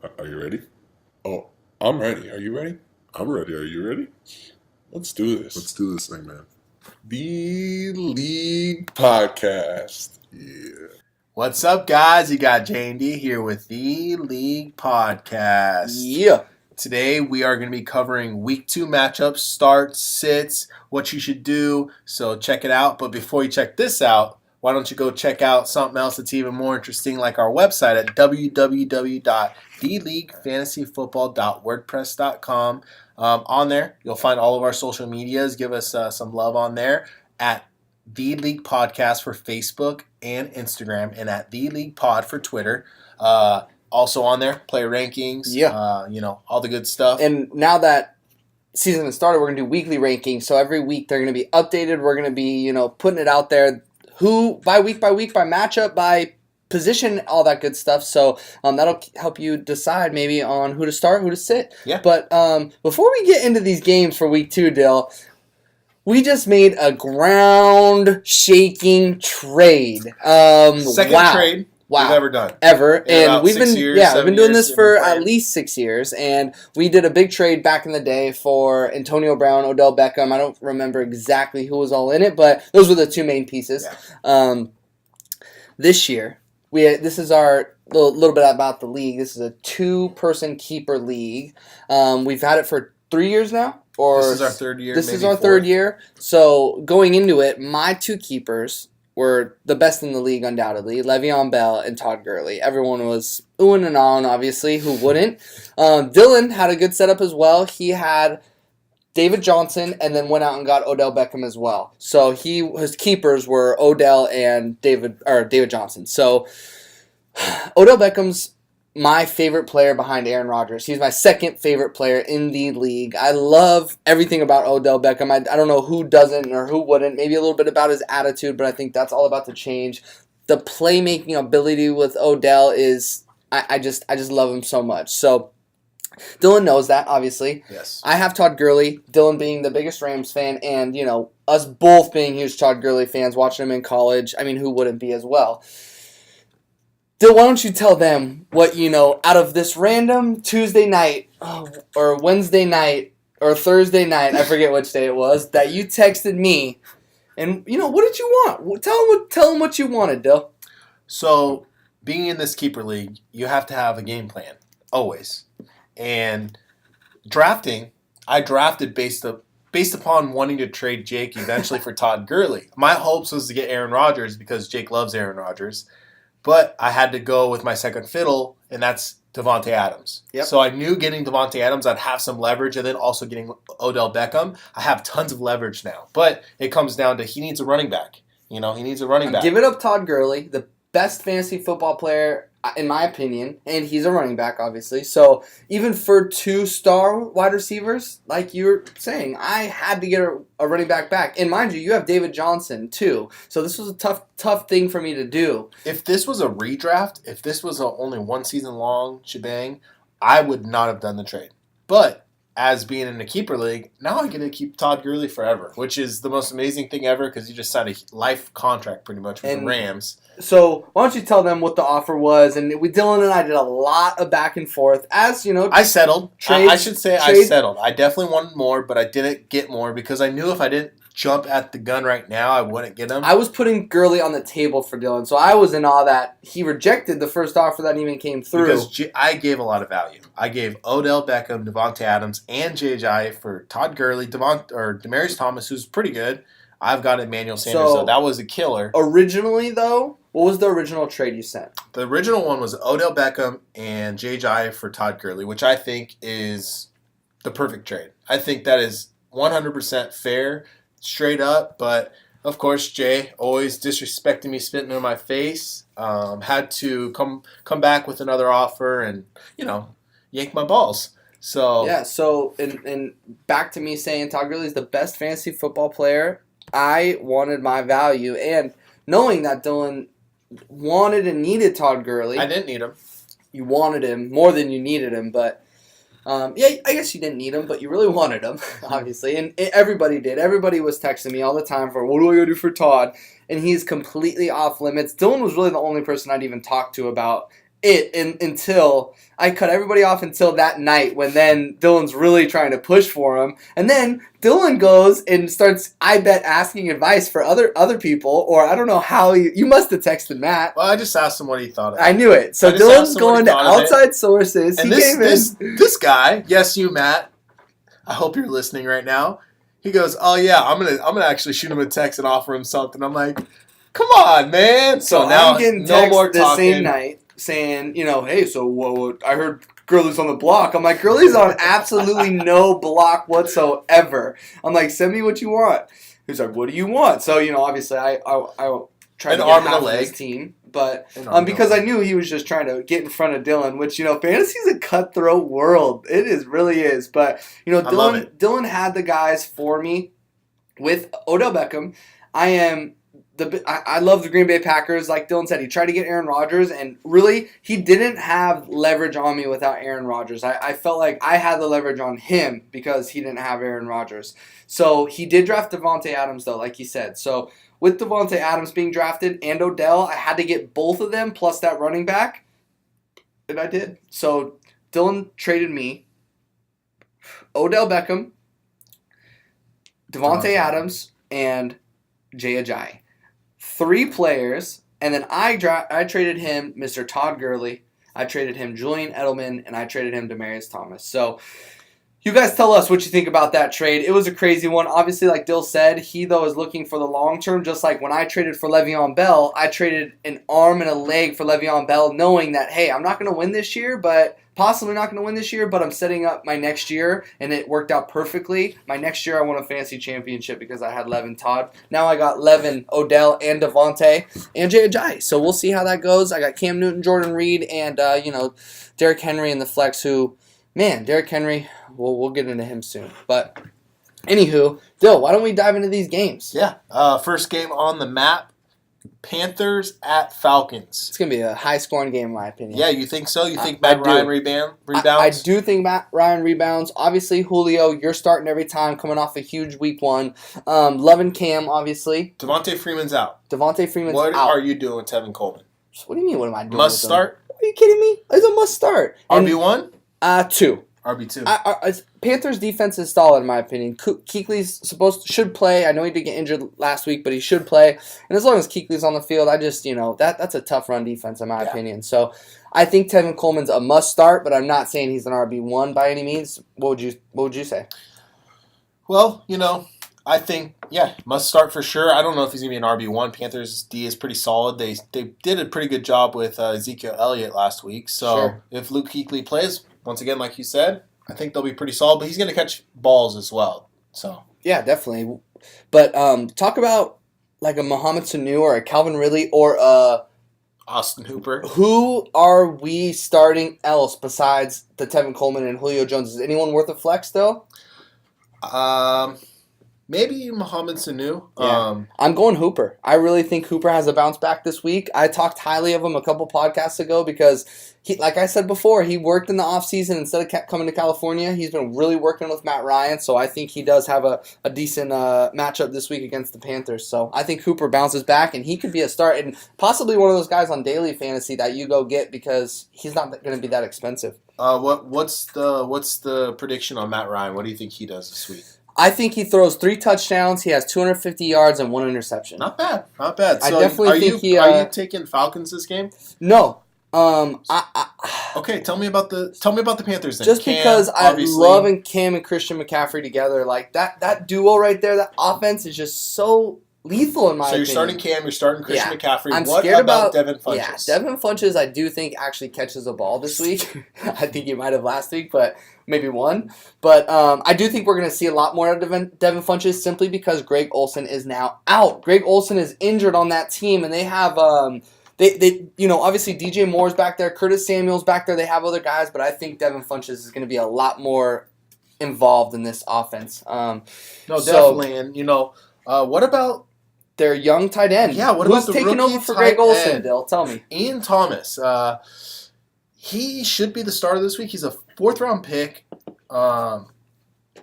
Are you ready? Oh, I'm ready. Are you ready? I'm ready. Are you ready? Let's do this. Let's do this thing, man. The League Podcast. Yeah. What's up, guys? You got J&D here with the League Podcast. Yeah. Today we are going to be covering Week 2 matchups, starts, sits, what you should do. So check it out. But before you check this out, why don't you go check out something else that's even more interesting, like our website at www.theleaguefantasyfootball.wordpress.com. On there, you'll find all of our social medias. Give us some love on there at The League Podcast for Facebook and Instagram, and at The League Pod for Twitter. Also on there, player rankings, all the good stuff. And now that season has started, we're going to do weekly rankings. So every week they're going to be updated. We're going to be, putting it out there. Who, by week, by matchup, by position, all that good stuff. So that'll help you decide maybe on who to start, who to sit. Yeah. But before we get into these games for week 2, Dill, we just made a ground-shaking trade. Second trade we've ever done. And we've been doing this for playing. at least 6 years, and we did a big trade back in the day for Antonio Brown, Odell Beckham. I don't remember exactly who was all in it, but those were the two main pieces. Yeah. This year, this is our little bit about the league. This is a 2-person keeper league. We've had it for 3 years now. This is our third year. This maybe is our fourth. third year. So going into it, my 2 keepers were the best in the league, undoubtedly. Le'Veon Bell and Todd Gurley. Everyone was oohing and ahhing, obviously. Who wouldn't? Dylan had a good setup as well. He had David Johnson and then went out and got Odell Beckham as well. So his keepers were Odell and David Johnson. So Odell Beckham's my favorite player behind Aaron Rodgers. He's my second favorite player in the league. I love everything about Odell Beckham. I don't know who doesn't or who wouldn't. Maybe a little bit about his attitude, but I think that's all about to change. The playmaking ability with Odell is I just love him so much. So Dylan knows that, obviously. Yes. I have Todd Gurley, Dylan being the biggest Rams fan, and, us both being huge Todd Gurley fans, watching him in college. I mean, who wouldn't be as well? Dylan, why don't you tell them what out of this random Tuesday night or Wednesday night or Thursday night, I forget which day it was, that you texted me, and, what did you want? Tell them what you wanted, Dill. So, being in this keeper league, you have to have a game plan, always. And drafting, I drafted based upon wanting to trade Jake eventually for Todd Gurley. My hopes was to get Aaron Rodgers because Jake loves Aaron Rodgers. But I had to go with my second fiddle, and that's Davante Adams. Yep. So I knew getting Davante Adams, I'd have some leverage, and then also getting Odell Beckham, I have tons of leverage now. But it comes down to he needs a running back. He needs a running back. Give it up Todd Gurley, the best fantasy football player, in my opinion, and he's a running back, obviously. So even for 2-star wide receivers, like you were saying, I had to get a running back. And mind you have David Johnson, too. So this was a tough thing for me to do. If this was a redraft, if this was only one season long shebang, I would not have done the trade. But as being in a keeper league, now I get to keep Todd Gurley forever, which is the most amazing thing ever because he just signed a life contract pretty much with the Rams. So why don't you tell them what the offer was? And Dylan and I did a lot of back and forth. As I settled. I should say I settled. I definitely wanted more, but I didn't get more because I knew if I didn't jump at the gun right now, I wouldn't get him. I was putting Gurley on the table for Dylan, so I was in awe that he rejected the first offer that even came through. Because I gave a lot of value. I gave Odell Beckham, Davante Adams, and J.J. for Todd Gurley, Demaryius Thomas, who's pretty good. I've got Emmanuel Sanders, so that was a killer. Originally, though, what was the original trade you sent? The original one was Odell Beckham and J.J. for Todd Gurley, which I think is the perfect trade. I think that is 100% fair, straight up, but of course, Jay always disrespecting me, spitting in my face. Had to come back with another offer and, yank my balls. So yeah, and back to me saying Todd Gurley is the best fantasy football player. I wanted my value, and knowing that Dylan wanted and needed Todd Gurley. I didn't need him. You wanted him more than you needed him, but I guess you didn't need him, but you really wanted him, obviously. And everybody did. Everybody was texting me all the time for, what do I got to do for Todd? And he's completely off limits. Dylan was really the only person I'd even talk to about until I cut everybody off until that night when then Dylan's really trying to push for him. And then Dylan goes and starts, I bet, asking advice for other people, or I don't know how you must have texted Matt. Well, I just asked him what he thought of it. I knew it. So I just Dylan's asked him what he going to thought of it. outside sources. And He came in. this guy, yes, you, Matt, I hope you're listening right now. He goes, "Oh yeah, I'm gonna actually shoot him a text and offer him something." I'm like, "Come on, man!" So now I'm getting no text more the talking. same night saying, hey, so what, I heard Gurley's on the block. I'm like, Gurley's on absolutely no block whatsoever. I'm like, send me what you want. He's like, what do you want? So obviously I tried An to arm get and a half of leg. his team, but An arm and a because leg. I knew he was just trying to get in front of Dylan, which fantasy's a cutthroat world. It really is. But love it. Dylan had the guys for me with Odell Beckham. I love the Green Bay Packers. Like Dylan said, he tried to get Aaron Rodgers, and really, he didn't have leverage on me without Aaron Rodgers. I felt like I had the leverage on him because he didn't have Aaron Rodgers. So he did draft Devontae Adams, though, like he said. So with Devontae Adams being drafted and Odell, I had to get both of them plus that running back, and I did. So Dylan traded me Odell Beckham, Devontae Adams, and Jay Ajayi. 3 players, and then I traded him Mr. Todd Gurley, I traded him Julian Edelman, and I traded him Demaryius Thomas. So you guys tell us what you think about that trade. It was a crazy one. Obviously, like Dill said, he, though, is looking for the long term. Just like when I traded for Le'Veon Bell, I traded an arm and a leg for Le'Veon Bell, knowing that, hey, I'm not going to win this year, but possibly not going to win this year, but I'm setting up my next year, and it worked out perfectly. My next year, I won a fantasy championship because I had Levin Todd. Now I got Levin, Odell, and Devontae, and Jay Ajayi. So we'll see how that goes. I got Cam Newton, Jordan Reed, and, Derrick Henry in the flex, who, man, Derrick Henry, we'll get into him soon. But anywho, Dill, why don't we dive into these games? Yeah. First game on the map, Panthers at Falcons. It's going to be a high-scoring game, in my opinion. Yeah, you think so? You think I Matt do. Ryan rebounds? I do think Matt Ryan rebounds. Obviously, Julio, you're starting every time, coming off a huge week 1. Loving Cam, obviously. Devontae Freeman's out. Devontae Freeman's What out. are you doing with Tevin Coleman? What do you mean, what am I doing Must with him? start? Are you kidding me? It's a must start. And, RB1? 2. RB2. Panthers defense is solid in my opinion. Kuechly's should play. I know he did get injured last week, but he should play. And as long as Kuechly's on the field, I just that's a tough run defense in my opinion. So I think Tevin Coleman's a must start, but I'm not saying he's an RB1 by any means. What would you say? Well, I think, must start for sure. I don't know if he's going to be an RB1. Panthers D is pretty solid. They did a pretty good job with Ezekiel Elliott last week. So Sure. if Luke Kuechly plays, once again, like you said, I think they'll be pretty solid. But he's going to catch balls as well. So Yeah, definitely. But talk about like a Mohamed Sanu or a Calvin Ridley or Austin Hooper. who are we starting else besides the Tevin Coleman and Julio Jones? Is anyone worth a flex though? Maybe Mohamed Sanu. Yeah. I'm going Hooper. I really think Hooper has a bounce back this week. I talked highly of him a couple podcasts ago because, like I said before, he worked in the offseason instead of coming to California. He's been really working with Matt Ryan, so I think he does have a decent matchup this week against the Panthers. So I think Hooper bounces back, and he could be a start and possibly one of those guys on daily fantasy that you go get because he's not going to be that expensive. What's the prediction on Matt Ryan? What do you think he does this week? I think he throws 3 touchdowns. He has 250 yards and 1 interception. Not bad. Not bad. So I definitely think are you taking Falcons this game? No. Okay, tell me about the Panthers then. Just Cam, because I obviously. love Cam and Christian McCaffrey together, like that duo right there, that offense is just so lethal in my opinion. So you're starting Cam, you're starting Christian McCaffrey. I'm What scared about about Devin Funchess? Yeah, Devin Funchess I do think actually catches a ball this week. I think he might have last week, but maybe one. But I do think we're going to see a lot more of Devin Funchess simply because Greg Olsen is now out. Greg Olsen is injured on that team, and they have they obviously DJ Moore's back there, Curtis Samuel's back there. They have other guys, but I think Devin Funchess is going to be a lot more involved in this offense. No, definitely. And what about their young tight end? Yeah, what Who's about the taking rookie over for Greg tight Olsen? end? Dill, tell me. Ian Thomas? He should be the starter this week. He's a 4th round pick.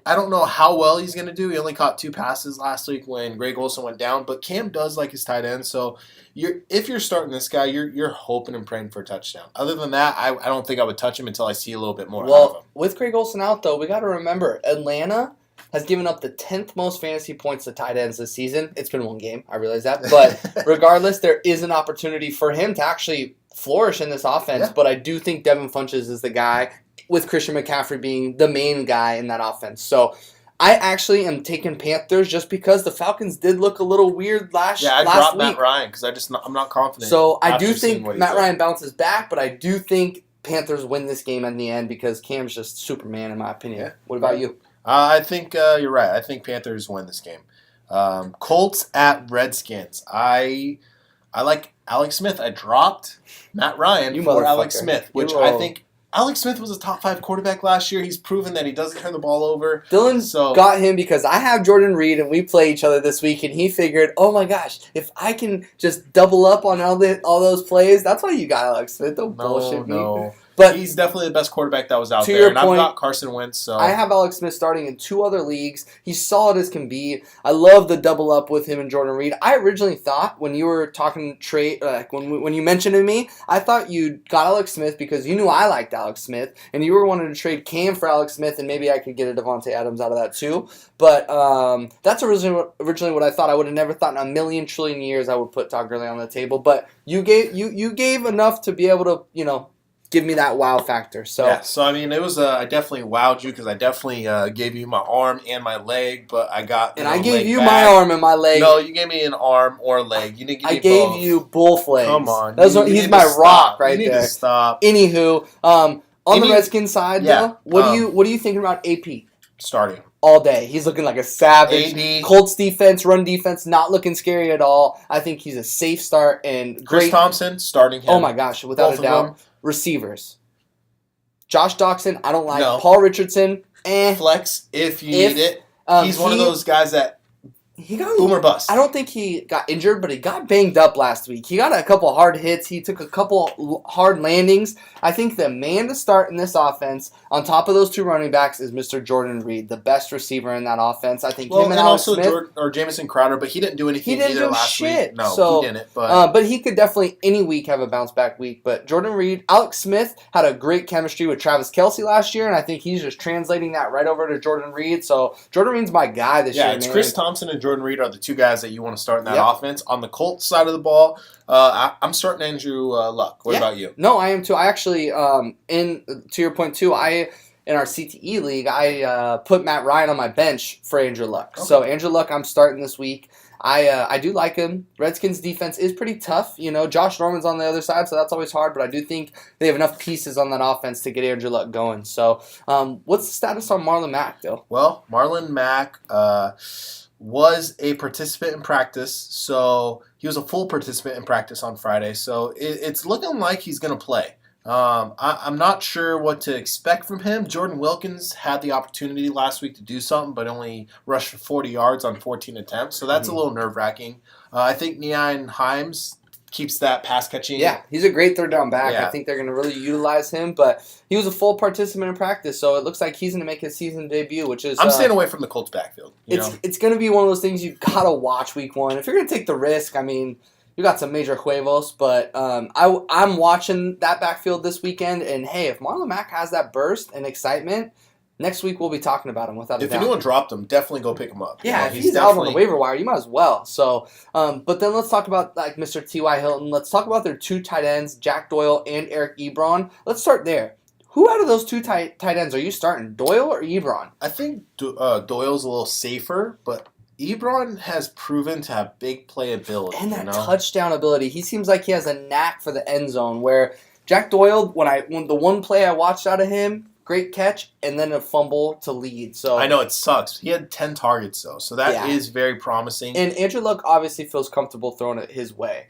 I don't know how well he's going to do. He only caught 2 passes last week when Greg Olsen went down, but Cam does like his tight end. So if you're starting this guy, you're hoping and praying for a touchdown. Other than that, I don't think I would touch him until I see a little bit more out of him. Well, with Greg Olsen out, though, we got to remember, Atlanta has given up the 10th most fantasy points to tight ends this season. It's been one game, I realize that. But regardless, there is an opportunity for him to actually flourish in this offense. Yeah. But I do think Devin Funchess is the guy, with Christian McCaffrey being the main guy in that offense. So I actually am taking Panthers just because the Falcons did look a little weird last Yeah, I dropped week. Matt Ryan because I'm not confident. So I after do seeing think what he Matt did. Ryan bounces back, but I do think Panthers win this game in the end because Cam's just Superman in my opinion. Yeah. What about you? I think you're right. I think Panthers win this game. Colts at Redskins. I like Alex Smith. I dropped Matt Ryan You for Alex motherfucker. Smith, which You I will. think Alex Smith was a top 5 quarterback last year. He's proven that he doesn't turn the ball over. Dylan So- got him because I have Jordan Reed and we play each other this week, and he figured, oh my gosh, if I can just double up on all those plays, that's why you got Alex Smith. Don't bullshit me. No. But He's definitely the best quarterback that was out To there. your And point, I've got Carson Wentz. So I have Alex Smith starting in 2 other leagues. He's solid as can be. I love the double up with him and Jordan Reed. I originally thought when you were talking trade, when you mentioned to me, I thought you got Alex Smith because you knew I liked Alex Smith, and you were wanting to trade Cam for Alex Smith, and maybe I could get a Devontae Adams out of that too. But that's originally what I thought. I would have never thought in a million trillion years I would put Todd Gurley on the table. But you gave enough to be able to give me that wow factor. So yeah, so I mean, it was I definitely wowed you because I definitely gave you my arm and my leg, but I got and I leg gave you back. my arm and my leg. No, you gave me an arm or a leg. You didn't give I me gave both. you both legs. Come on, He's need my to rock stop. right you need there. To stop Anywho, on the Any- Redskins side, Yeah, though, what are you thinking about AP starting. all day? He's looking like a savage. AD. Colts defense, run defense, not looking scary at all. I think he's a safe start and Chris great. Thompson starting him. Oh my gosh, without Both a of doubt. them. Receivers. Josh Doxson, I don't like. No. Paul Richardson, Flex if you If, need it. He's one of he- those guys that He got boom or bust. I don't think he got injured, but he got banged up last week. He got a couple hard hits. He took a couple hard landings. I think the man to start in this offense, on top of those 2 running backs, is Mr. Jordan Reed, the best receiver in that offense. I think Well, him and and Alex also Smith. Jamison Crowder, but he didn't do anything He didn't either do last shit, week. No, so, he didn't. But But he could definitely any week have a bounce back week. But Jordan Reed, Alex Smith had a great chemistry with Travis Kelce last year, and I think he's just translating that right over to Jordan Reed. So Jordan Reed's my guy this year. it's man. Chris Thompson and Jordan Reed are the 2 guys that you want to start in that Yep. offense. On the Colts side of the ball, I'm starting Andrew Luck. What Yeah. about you? No, I am too. I actually, to your point too, in our CTE league, I put Matt Ryan on my bench for Andrew Luck. Okay. So Andrew Luck, I'm starting this week. I do like him. Redskins defense is pretty tough. Josh Norman's on the other side, so that's always hard. But I do think they have enough pieces on that offense to get Andrew Luck going. So, what's the status on Marlon Mack, though? Well, Marlon Mack was a participant in practice, so he was a full participant in practice on Friday. So it's looking like he's going to play. I'm not sure what to expect from him. Jordan Wilkins had the opportunity last week to do something, but only rushed for 40 yards on 14 attempts. So that's a little nerve-wracking. I think Nyheim Hines keeps that pass catching. Yeah, he's a great 3rd down back. Yeah. I think they're going to really utilize him. But he was a full participant in practice, so it looks like he's going to make his season debut, which is I'm staying away from the Colts backfield. You know? It's going to be one of those things you got to watch week 1. If you're going to take the risk, I mean, you got some major huevos, but I'm watching that backfield this weekend, and hey, if Marlon Mack has that burst and excitement, next week we'll be talking about him without a If doubt. anyone dropped him, definitely go pick him up. You Yeah, know, if he's out on the definitely- waiver wire, you might as well. So, but then let's talk about like Mr. T.Y. Hilton. Let's talk about their 2 tight ends, Jack Doyle and Eric Ebron. Let's start there. Who out of those 2 tight ends are you starting, Doyle or Ebron? I think Doyle's a little safer, but Ebron has proven to have big playability. And that you know? touchdown ability. He seems like he has a knack for the end zone where Jack Doyle, when the one play I watched out of him, great catch, and then a fumble to lead. So I know it sucks. He had 10 targets, though, so that is Yeah. very promising. And Andrew Luck obviously feels comfortable throwing it his way.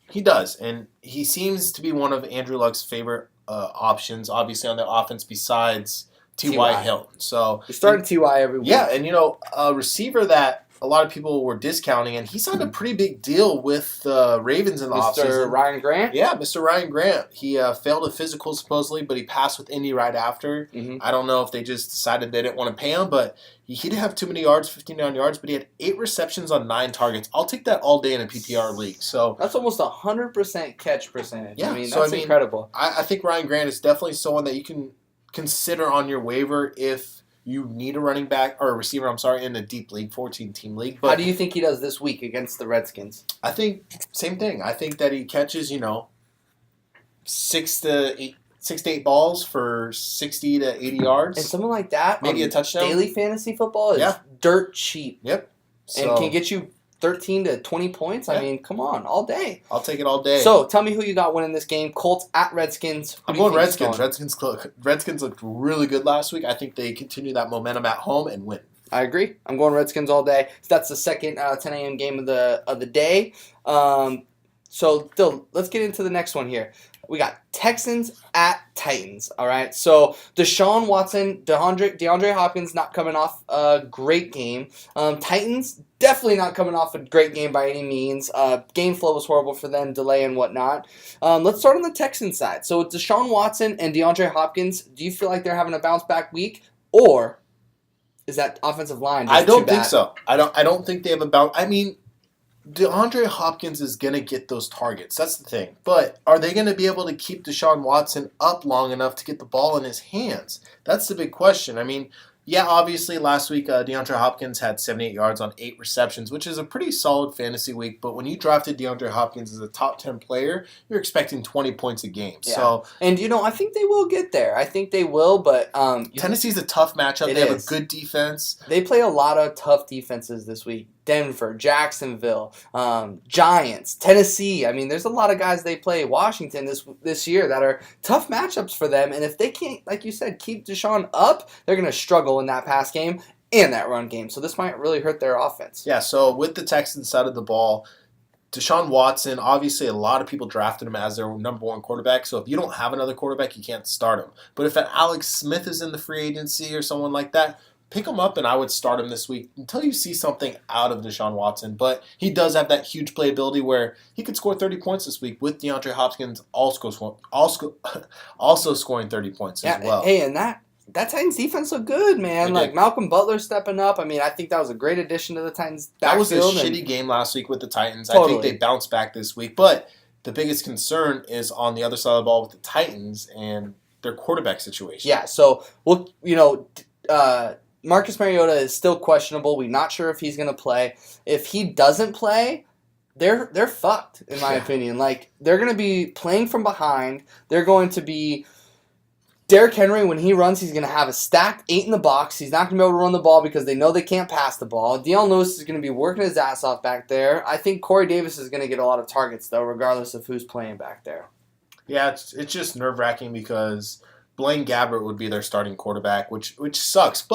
He does, and he seems to be one of Andrew Luck's favorite options, obviously, on the offense besides T.Y. T.Y. Hilton. So You're starting T.Y. every week. yeah, and a receiver that a lot of people were discounting, and he signed a pretty big deal with the Ravens in the Mr. offseason. Ryan Grant. Yeah, Mr. Ryan Grant. He failed a physical supposedly, but he passed with Indy right after. Mhm. I don't know if they just decided they didn't want to pay him, but he didn't have too many yards, 59 yards, but he had 8 receptions on 9 targets. I'll take that all day in a PPR league. So That's almost 100% catch percentage. Yeah, I mean, so that's incredible. I think Ryan Grant is definitely someone that you can consider on your waiver if you need a running back or a receiver, in a deep league, 14-team league. But How do you think he does this week against the Redskins? I think same thing. I think that he catches, 6 to 8 balls for 60 to 80 yards. And someone like that, Maybe on a touchdown. Daily fantasy football is Yeah. dirt cheap Yep. and can get you 13 to 20 points. I Yeah. mean, come on, all day. I'll take it all day. So tell me who you got winning this game. Colts at Redskins. Who I'm do you going think is Redskins. Redskins looked really good last week. I think they continue that momentum at home and win. I agree. I'm going Redskins all day. So that's the second 10 a.m. game of the day. So Dylan, let's get into the next one here. We got Texans at Titans. All right. So Deshaun Watson, DeAndre Hopkins not coming off a great game. Titans definitely not coming off a great game by any means. Game flow was horrible for them, delay and whatnot. Let's start on the Texans side. So with Deshaun Watson and DeAndre Hopkins, do you feel like they're having a bounce back week, or is that offensive line just I don't too bad? think so. I don't think they have a bounce. I mean, DeAndre Hopkins is going to get those targets. That's the thing. But are they going to be able to keep Deshaun Watson up long enough to get the ball in his hands? That's the big question. I mean, yeah, obviously last week DeAndre Hopkins had 78 yards on 8 receptions, which is a pretty solid fantasy week. But when you drafted DeAndre Hopkins as a top 10 player, you're expecting 20 points a game. Yeah. So And, I think they will get there. I think they will, but Tennessee's a tough matchup. It They have is. a good defense. they play a lot of tough defenses this week. Denver, Jacksonville, Giants, Tennessee. I mean, there's a lot of guys they play. Washington this year that are tough matchups for them. And if they can't, like you said, keep Deshaun up, they're going to struggle in that pass game and that run game. So this might really hurt their offense. Yeah, so with the Texans side of the ball, Deshaun Watson, obviously a lot of people drafted him as their number 1 quarterback. So if you don't have another quarterback, you can't start him. But if an Alex Smith is in the free agency or someone like that, pick him up and I would start him this week until you see something out of Deshaun Watson. But he does have that huge playability where he could score 30 points this week with DeAndre Hopkins also scoring 30 points as well. Hey, and that Titans defense looked good, man. They Like did. Malcolm Butler stepping up. I mean, I think that was a great addition to the Titans That was a backfield. shitty game last week with the Titans. I Totally. think they bounced back this week. But the biggest concern is on the other side of the ball with the Titans and their quarterback situation. Yeah, so Marcus Mariota is still questionable. We're not sure if he's going to play. If he doesn't play, they're fucked, in my Yeah. opinion. Like, they're going to be playing from behind. They're going to be Derrick Henry, when he runs, he's going to have a stacked 8 in the box. He's not going to be able to run the ball because they know they can't pass the ball. Deion Lewis is going to be working his ass off back there. I think Corey Davis is going to get a lot of targets, though, regardless of who's playing back there. Yeah, it's just nerve-wracking because Blaine Gabbert would be their starting quarterback, which sucks.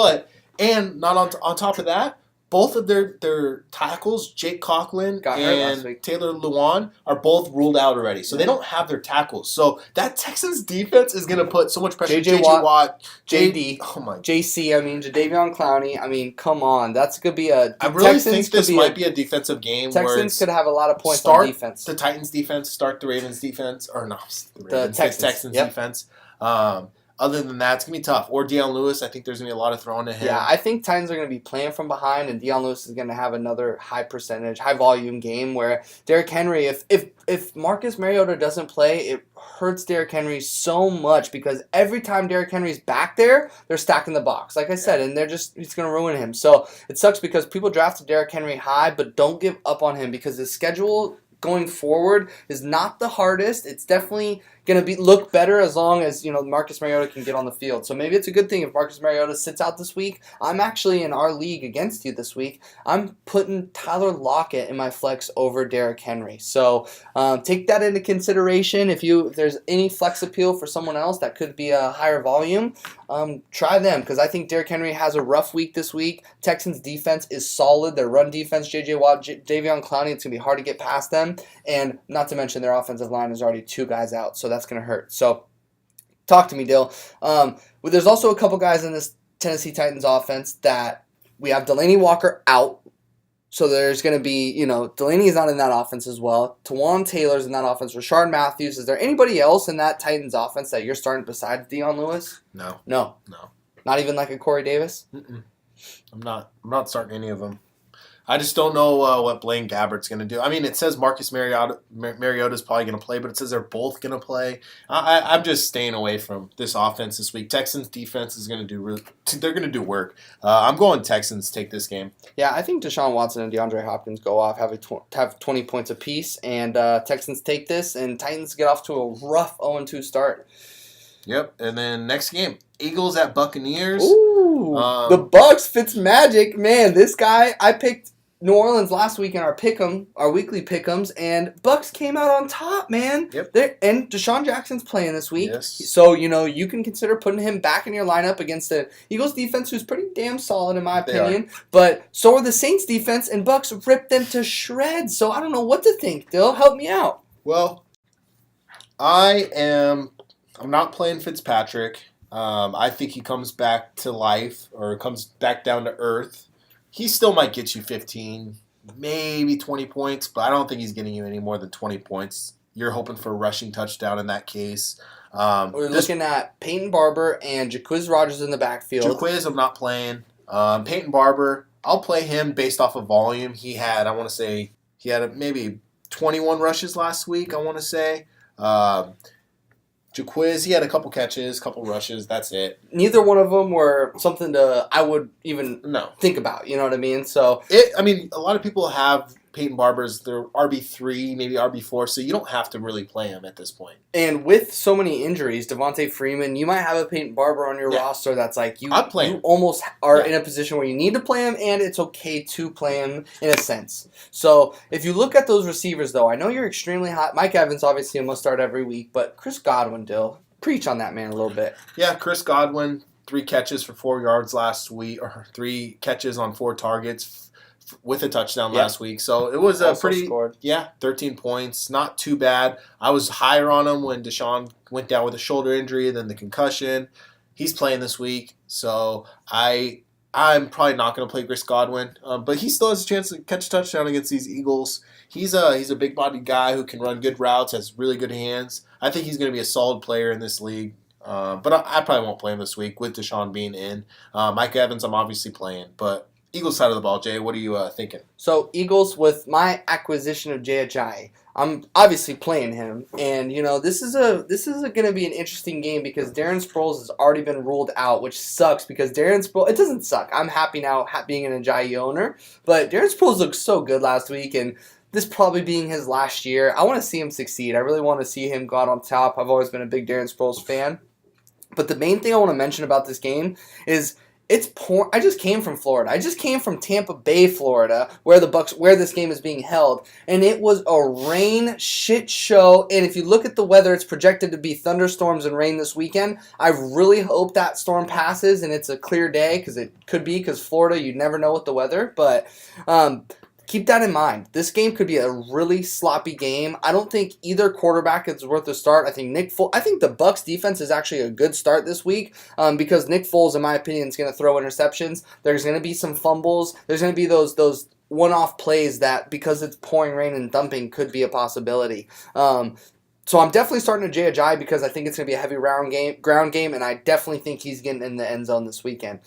And not on top of that, both of their tackles, Jake Coughlin Got hurt last and week. Taylor Lewan, are both ruled out already. So they don't have their tackles. So that Texans defense is going to put so much pressure. J.J. J.J. Watt, JD. Oh my! Jadeveon Clowney. I mean, come on. That's going to be a... I really Texans think could this be might be a defensive game where Texans it's could have a lot of points start on defense. the Titans defense, start the Ravens defense, or no, the Texans. Yep. defense. Other than that, it's going to be tough. Or Deion Lewis, I think there's going to be a lot of throwing to him. Yeah, I think Titans are going to be playing from behind, and Deion Lewis is going to have another high percentage, high volume game where Derrick Henry, if Marcus Mariota doesn't play, it hurts Derrick Henry so much because every time Derrick Henry's back there, they're stacking the box, like I said, and it's going to ruin him. So it sucks because people drafted Derrick Henry high, but don't give up on him because his schedule going forward is not the hardest. It's definitely going to look better as long as Marcus Mariota can get on the field. So maybe it's a good thing if Marcus Mariota sits out this week. I'm actually in our league against you this week. I'm putting Tyler Lockett in my flex over Derrick Henry. So take that into consideration. If there's any flex appeal for someone else that could be a higher volume, try them because I think Derrick Henry has a rough week this week. Texans defense is solid. Their run defense, J.J. Watt, Jadeveon Clowney, it's going to be hard to get past them. And not to mention their offensive line is already 2 guys out, so that's going to hurt. So talk to me, Dill. There's also a couple guys in this Tennessee Titans offense that we have Delaney Walker out So there's going to be, Delaney's not in that offense as well. Tawan Taylor's in that offense. Rashard Matthews. Is there anybody else in that Titans offense that you're starting besides Dion Lewis? No. No. Not even like a Corey Davis? Mm-mm. I'm not starting any of them. I just don't know what Blaine Gabbert's going to do. I mean, it says Marcus Mariota's probably going to play, but it says they're both going to play. I'm just staying away from this offense this week. Texans defense is going to do they're going to do work. I'm going Texans take this game. Yeah, I think Deshaun Watson and DeAndre Hopkins go off, have 20 points apiece, and Texans take this, and Titans get off to a rough 0-2 start. Yep, and then next game, Eagles at Buccaneers. Ooh, the Bucs Fitzmagic, man. This guy, I picked New Orleans last week in our weekly pick'ems, and Bucs came out on top, man. Yep. And Deshaun Jackson's playing this week, yes. So you can consider putting him back in your lineup against the Eagles defense, who's pretty damn solid in my opinion. But so are the Saints defense, and Bucs ripped them to shreds. So I don't know what to think. Dill, help me out. Well, I'm not playing Fitzpatrick. I think he comes back to life or comes back down to earth. He still might get you 15, maybe 20 points, but I don't think he's getting you any more than 20 points. You're hoping for a rushing touchdown in that case. We're looking at Peyton Barber and Jacquizz Rodgers in the backfield. Jacquizz, I'm not playing. Peyton Barber, I'll play him based off of volume. He had maybe 21 rushes last week, I want to say. Jacquizz, he had a couple catches, couple rushes. That's it. Neither one of them were something I would even think about. You know what I mean? So a lot of people have Peyton Barber's their RB3, maybe RB4, so you don't have to really play him at this point. And with so many injuries, Devontae Freeman, you might have a Peyton Barber on your roster that's like you almost are in a position where you need to play him, and it's okay to play him in a sense. So if you look at those receivers, though, I know you're extremely hot. Mike Evans, obviously, a must start every week, but Chris Godwin, Dill, preach on that man a little bit. Yeah, Chris Godwin, 3 catches for 4 yards last week, or 3 catches on 4 targets with a touchdown last week. So it was a pretty, 13 points. Not too bad. I was higher on him when Deshaun went down with a shoulder injury, then the concussion. He's playing this week, so I'm probably not going to play Chris Godwin, but he still has a chance to catch a touchdown against these Eagles. He's a big-bodied guy who can run good routes, has really good hands. I think he's going to be a solid player in this league. But I probably won't play him this week with Deshaun being in. Mike Evans, I'm obviously playing, but Eagles side of the ball, Jay, what are you thinking? So Eagles, with my acquisition of Jay Ajayi, I'm obviously playing him, and this is going to be an interesting game because Darren Sproles has already been ruled out, which sucks because Darren Sproles. It doesn't suck. I'm happy now being an Ajayi owner, but Darren Sproles looked so good last week, and this probably being his last year, I want to see him succeed. I really want to see him go out on top. I've always been a big Darren Sproles fan, but the main thing I want to mention about this game is. It's poor. I just came from Florida. I just came from Tampa Bay, Florida, where this game is being held, and it was a rain shit show. And if you look at the weather, it's projected to be thunderstorms and rain this weekend. I really hope that storm passes and it's a clear day because it could be because Florida, you never know with the weather. But keep that in mind. This game could be a really sloppy game. I don't think either quarterback is worth a start. I think the Bucs defense is actually a good start this week because Nick Foles, in my opinion, is going to throw interceptions. There's going to be some fumbles. There's going to be those one-off plays that, because it's pouring rain and dumping, could be a possibility. So I'm definitely starting to Jay Ajayi because I think it's going to be a heavy ground game, and I definitely think he's getting in the end zone this weekend.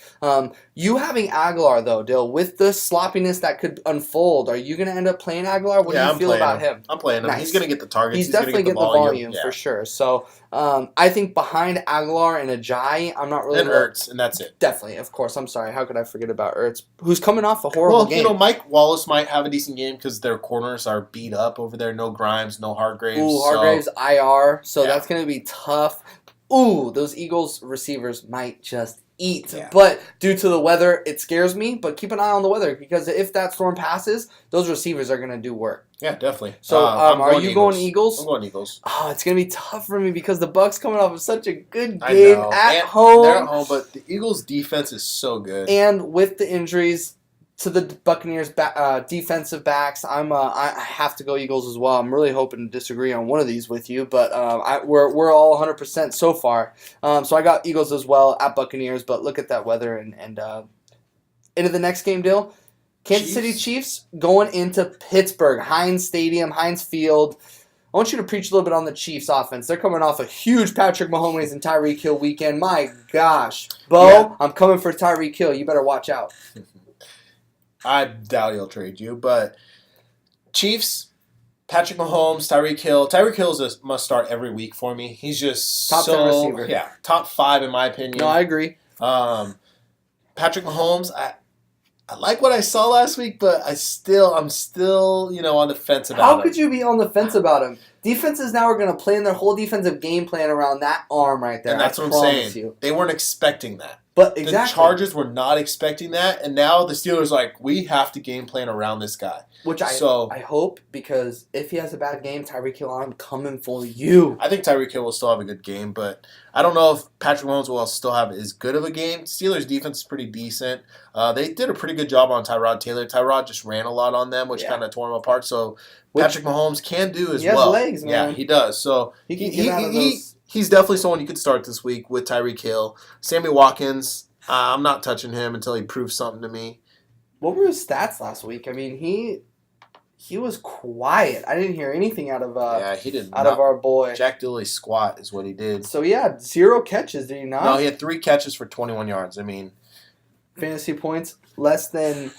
You having Aguilar, though, Dill, with the sloppiness that could unfold, are you going to end up playing Aguilar? What do you feel about him? I'm playing him. Nice. He's going to get the targets. He's definitely getting the volume for sure. So I think behind Aguilar and Ajayi, I'm not really... And Ertz, and that's it. Definitely, of course. I'm sorry. How could I forget about Ertz, who's coming off a horrible game? Well, Mike Wallace might have a decent game because their corners are beat up over there. No Grimes, no Hargraves. Ooh, Hargraves IR, so that's going to be tough. Ooh, those Eagles receivers might just eat. Yeah. But due to the weather, it scares me. But keep an eye on the weather because if that storm passes, those receivers are going to do work. Yeah, definitely. So are you going Eagles? I'm going Eagles. Oh, it's going to be tough for me because the Bucs coming off of such a good game at home. They're at home, but the Eagles' defense is so good. And with the injuries to the Buccaneers defensive backs, I have to go Eagles as well. I'm really hoping to disagree on one of these with you, but we're all 100% so far. So I got Eagles as well at Buccaneers, but look at that weather and into the next game, Dill. Kansas City Chiefs going into Pittsburgh, Heinz Stadium, Heinz Field. I want you to preach a little bit on the Chiefs offense. They're coming off a huge Patrick Mahomes and Tyreek Hill weekend. My gosh. Bo, Yeah. I'm coming for Tyreek Hill. You better watch out. I doubt he'll trade you, but Chiefs, Patrick Mahomes, Tyreek Hill. Tyreek Hill is a must start every week for me. He's just Top 10 receiver. Yeah, top 5 in my opinion. No, I agree. Patrick Mahomes, I like what I saw last week, but I'm still on the fence about How him. could you be on the fence about him? Defenses now are going to plan their whole defensive game plan around that arm right there. And that's I what I'm promise saying. You. They weren't expecting that. But exactly. The Chargers were not expecting that, and now the Steelers are like, we have to game plan around this guy. Which I hope, because if he has a bad game, Tyreek Hill, I'm coming for you. I think Tyreek Hill will still have a good game, but I don't know if Patrick Mahomes will still have as good of a game. Steelers' defense is pretty decent. They did a pretty good job on Tyrod Taylor. Tyrod just ran a lot on them, which kind of tore him apart. So Patrick Mahomes can do as well. He has legs, man. Yeah, he does. So He can get out of those. He's definitely someone you could start this week with Tyreek Hill. Sammy Watkins, I'm not touching him until he proves something to me. What were his stats last week? I mean, he was quiet. I didn't hear anything out of He did out of our boy. Jack Dooley squat is what he did. So yeah, 0 catches. Did he not? No, he had 3 catches for 21 yards. I mean, fantasy points less than.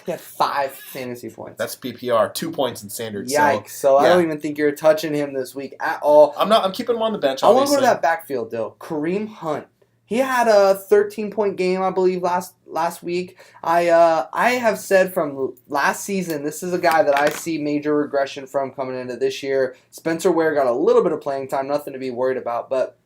He had 5 fantasy points. that's PPR, 2 points in standard. Yikes! So I don't even think you're touching him this week at all. I'm keeping him on the bench. I want to go Obviously. to that backfield though. Kareem Hunt. He had a 13-point game, I believe, last week. I have said from last season, this is a guy that I see major regression from coming into this year. Spencer Ware got a little bit of playing time, nothing to be worried about, but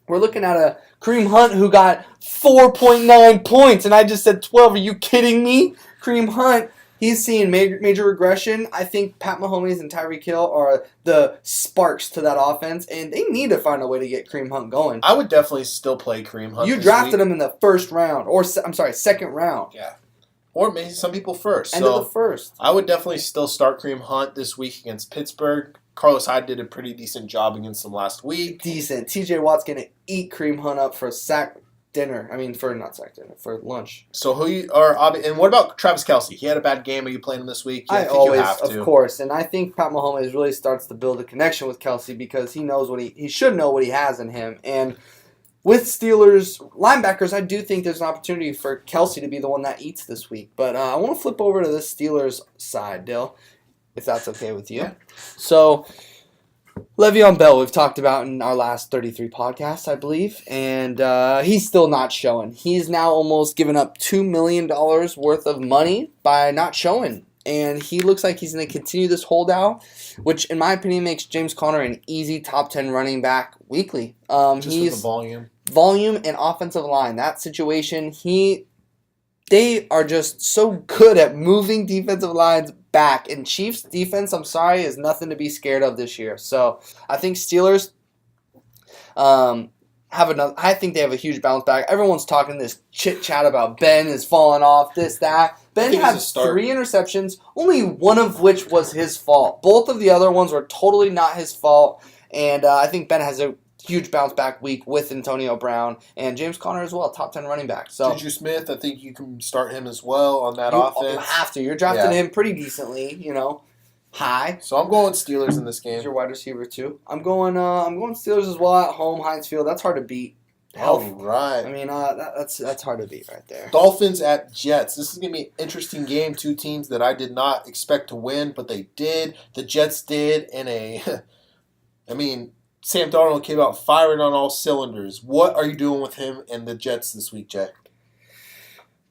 we're looking at a Kareem Hunt who got 4.9 points, and I just said 12. Are you kidding me? Kareem Hunt, he's seeing major regression. I think Pat Mahomes and Tyreek Hill are the sparks to that offense, and they need to find a way to get Kareem Hunt going. I would definitely still play Kareem Hunt. You this drafted week. him in the first round, or second round. Yeah. Or maybe some people first. End so of the first. I would definitely still start Kareem Hunt this week against Pittsburgh. Carlos Hyde did a pretty decent job against them last week. Decent. TJ Watt's going to eat Kareem Hunt up for for lunch. So and what about Travis Kelce? He had a bad game. Are you playing him this week? Yeah, I think always, you have to. of course. And I think Pat Mahomes really starts to build a connection with Kelce because he knows he should know what he has in him. And with Steelers linebackers, I do think there's an opportunity for Kelce to be the one that eats this week. But I want to flip over to the Steelers side, Dill, if that's okay with you. Yeah. So Le'Veon Bell, we've talked about in our last 33 podcasts, I believe, and he's still not showing. He's now almost given up $2 million worth of money by not showing, and he looks like he's going to continue this holdout, which, in my opinion, makes James Conner an easy top 10 running back weekly. Just with the volume and offensive line. That situation, they are just so good at moving defensive lines back. And Chiefs defense, I'm sorry, is nothing to be scared of this year. So I think Steelers I think they have a huge bounce back. Everyone's talking this chit chat about Ben is falling off, this, that. Ben had 3 interceptions, only one of which was his fault. Both of the other ones were totally not his fault. And I think Ben has a huge bounce back week with Antonio Brown and James Conner as well, top 10 running back. So Juju Smith, I think you can start him as well on that offense. You have to. You're drafting him pretty decently, high. So I'm going Steelers in this game. He's your wide receiver too. I'm going Steelers as well at home, Heinz Field. That's hard to beat. All right. I mean, that's hard to beat right there. Dolphins at Jets. This is going to be an interesting game. 2 teams that I did not expect to win, but they did. The Jets did Sam Darnold came out firing on all cylinders. What are you doing with him and the Jets this week, Jack?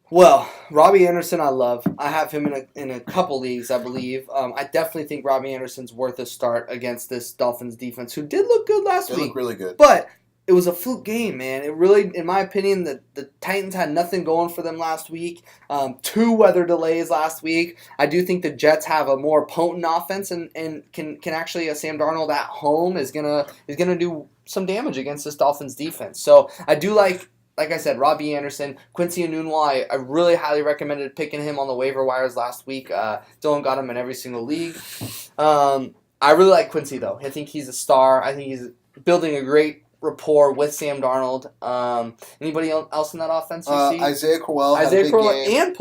Well, Robbie Anderson I love. I have him in a couple leagues, I believe. I definitely think Robbie Anderson's worth a start against this Dolphins defense, who did look good last week. They look really good. But it was a fluke game, man. It really, in my opinion, the Titans had nothing going for them last week. 2 weather delays last week. I do think the Jets have a more potent offense and can actually Sam Darnold at home is gonna do some damage against this Dolphins defense. So I do like I said, Robbie Anderson, Quincy Enunwa. I really highly recommended picking him on the waiver wires last week. Dylan got him in every single league. I really like Quincy though. I think he's a star. I think he's building a great rapport with Sam Darnold. Anybody else in that offense you see? Isaiah Crowell and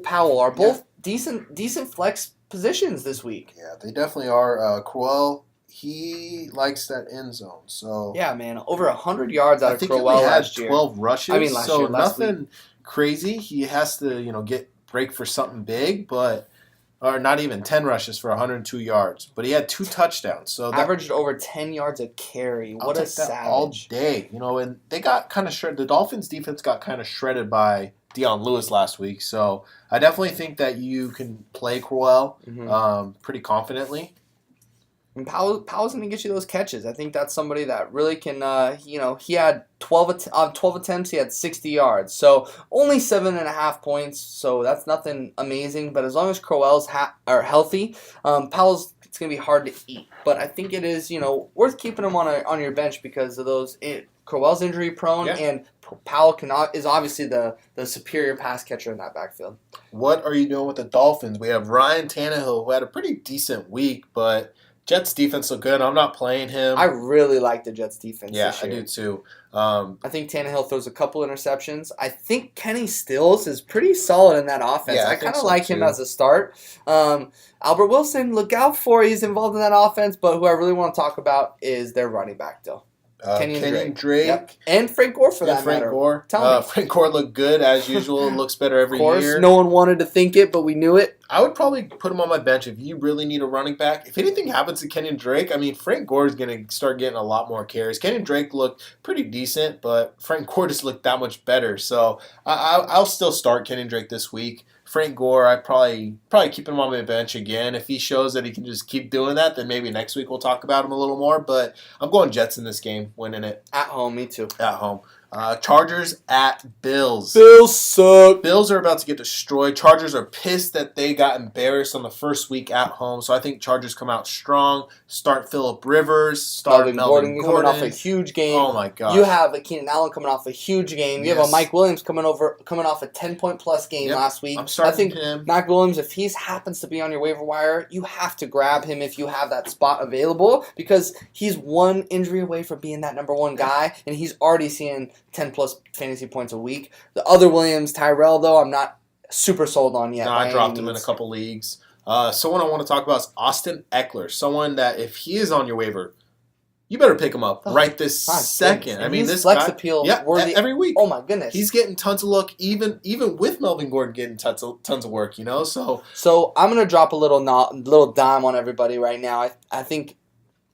Powell are both decent flex positions this week. Yeah, they definitely are. Crowell, he likes that end zone. So Yeah, man, over 100 yards out I of think Crowell he had last year. 12 rushes. I mean, last so year, last nothing crazy. He has to, break for something big, or not even 10 rushes for 102 yards. But he had 2 touchdowns. So that, Averaged over 10 yards a carry. I'll What a take that all savage. day. And they got kind of shredded. The Dolphins defense got kind of shredded by Deion Lewis last week. So I definitely think that you can play Crowell pretty confidently. And Powell's going to get you those catches. I think that's somebody that really can, he had 12 attempts, he had 60 yards. So only 7.5 points, so that's nothing amazing. But as long as Crowell's are healthy, Powell's it's going to be hard to eat. But I think it is, worth keeping him on your bench because of those. Crowell's injury prone, and Powell is obviously the superior pass catcher in that backfield. What are you doing with the Dolphins? We have Ryan Tannehill, who had a pretty decent week, but Jets defense look good. I'm not playing him. I really like the Jets defense this year. I do too. I think Tannehill throws a couple interceptions. I think Kenny Stills is pretty solid in that offense. Yeah, I kind of so like him too. as a start. Albert Wilson, look out for. He's involved in that offense, but who I really want to talk about is their running back, though. Kenyon Drake. Yep. And Frank Gore for that Frank matter. Gore. Tell me. Frank Gore looked good as usual. Looks better every Of course, year. no one wanted to think it, but we knew it. I would probably put him on my bench if you really need a running back. If anything happens to Kenyon Drake, Frank Gore is going to start getting a lot more carries. Kenyon Drake looked pretty decent, but Frank Gore just looked that much better. So I'll still start Kenyon Drake this week. Frank Gore, I probably keep him on my bench again. If he shows that he can just keep doing that, then maybe next week we'll talk about him a little more. But I'm going Jets in this game, winning it. At home, me too. At home. Chargers at Bills. Bills suck. Bills are about to get destroyed. Chargers are pissed that they got embarrassed on the first week at home. So I think Chargers come out strong. Start Phillip Rivers. Start Melvin Gordon. Coming off a huge game. Oh my gosh. You have a Keenan Allen coming off a huge game. You have a Mike Williams coming off a 10-point plus game last week. I'm starting I think him. Mike Williams, if he happens to be on your waiver wire, you have to grab him if you have that spot available because he's one injury away from being that number one guy, and he's already seeing 10-plus fantasy points a week. The other Williams, Tyrell, though, I'm not super sold on yet. No, I dropped him in a couple leagues. Someone I want to talk about is Austin Eckler. Someone that if he is on your waiver, you better pick him up right this second. Goodness. This flex guy, appeal worthy every week. Oh my goodness, he's getting tons of look, even with Melvin Gordon getting tons of work. So I'm gonna drop a little dime on everybody right now. I think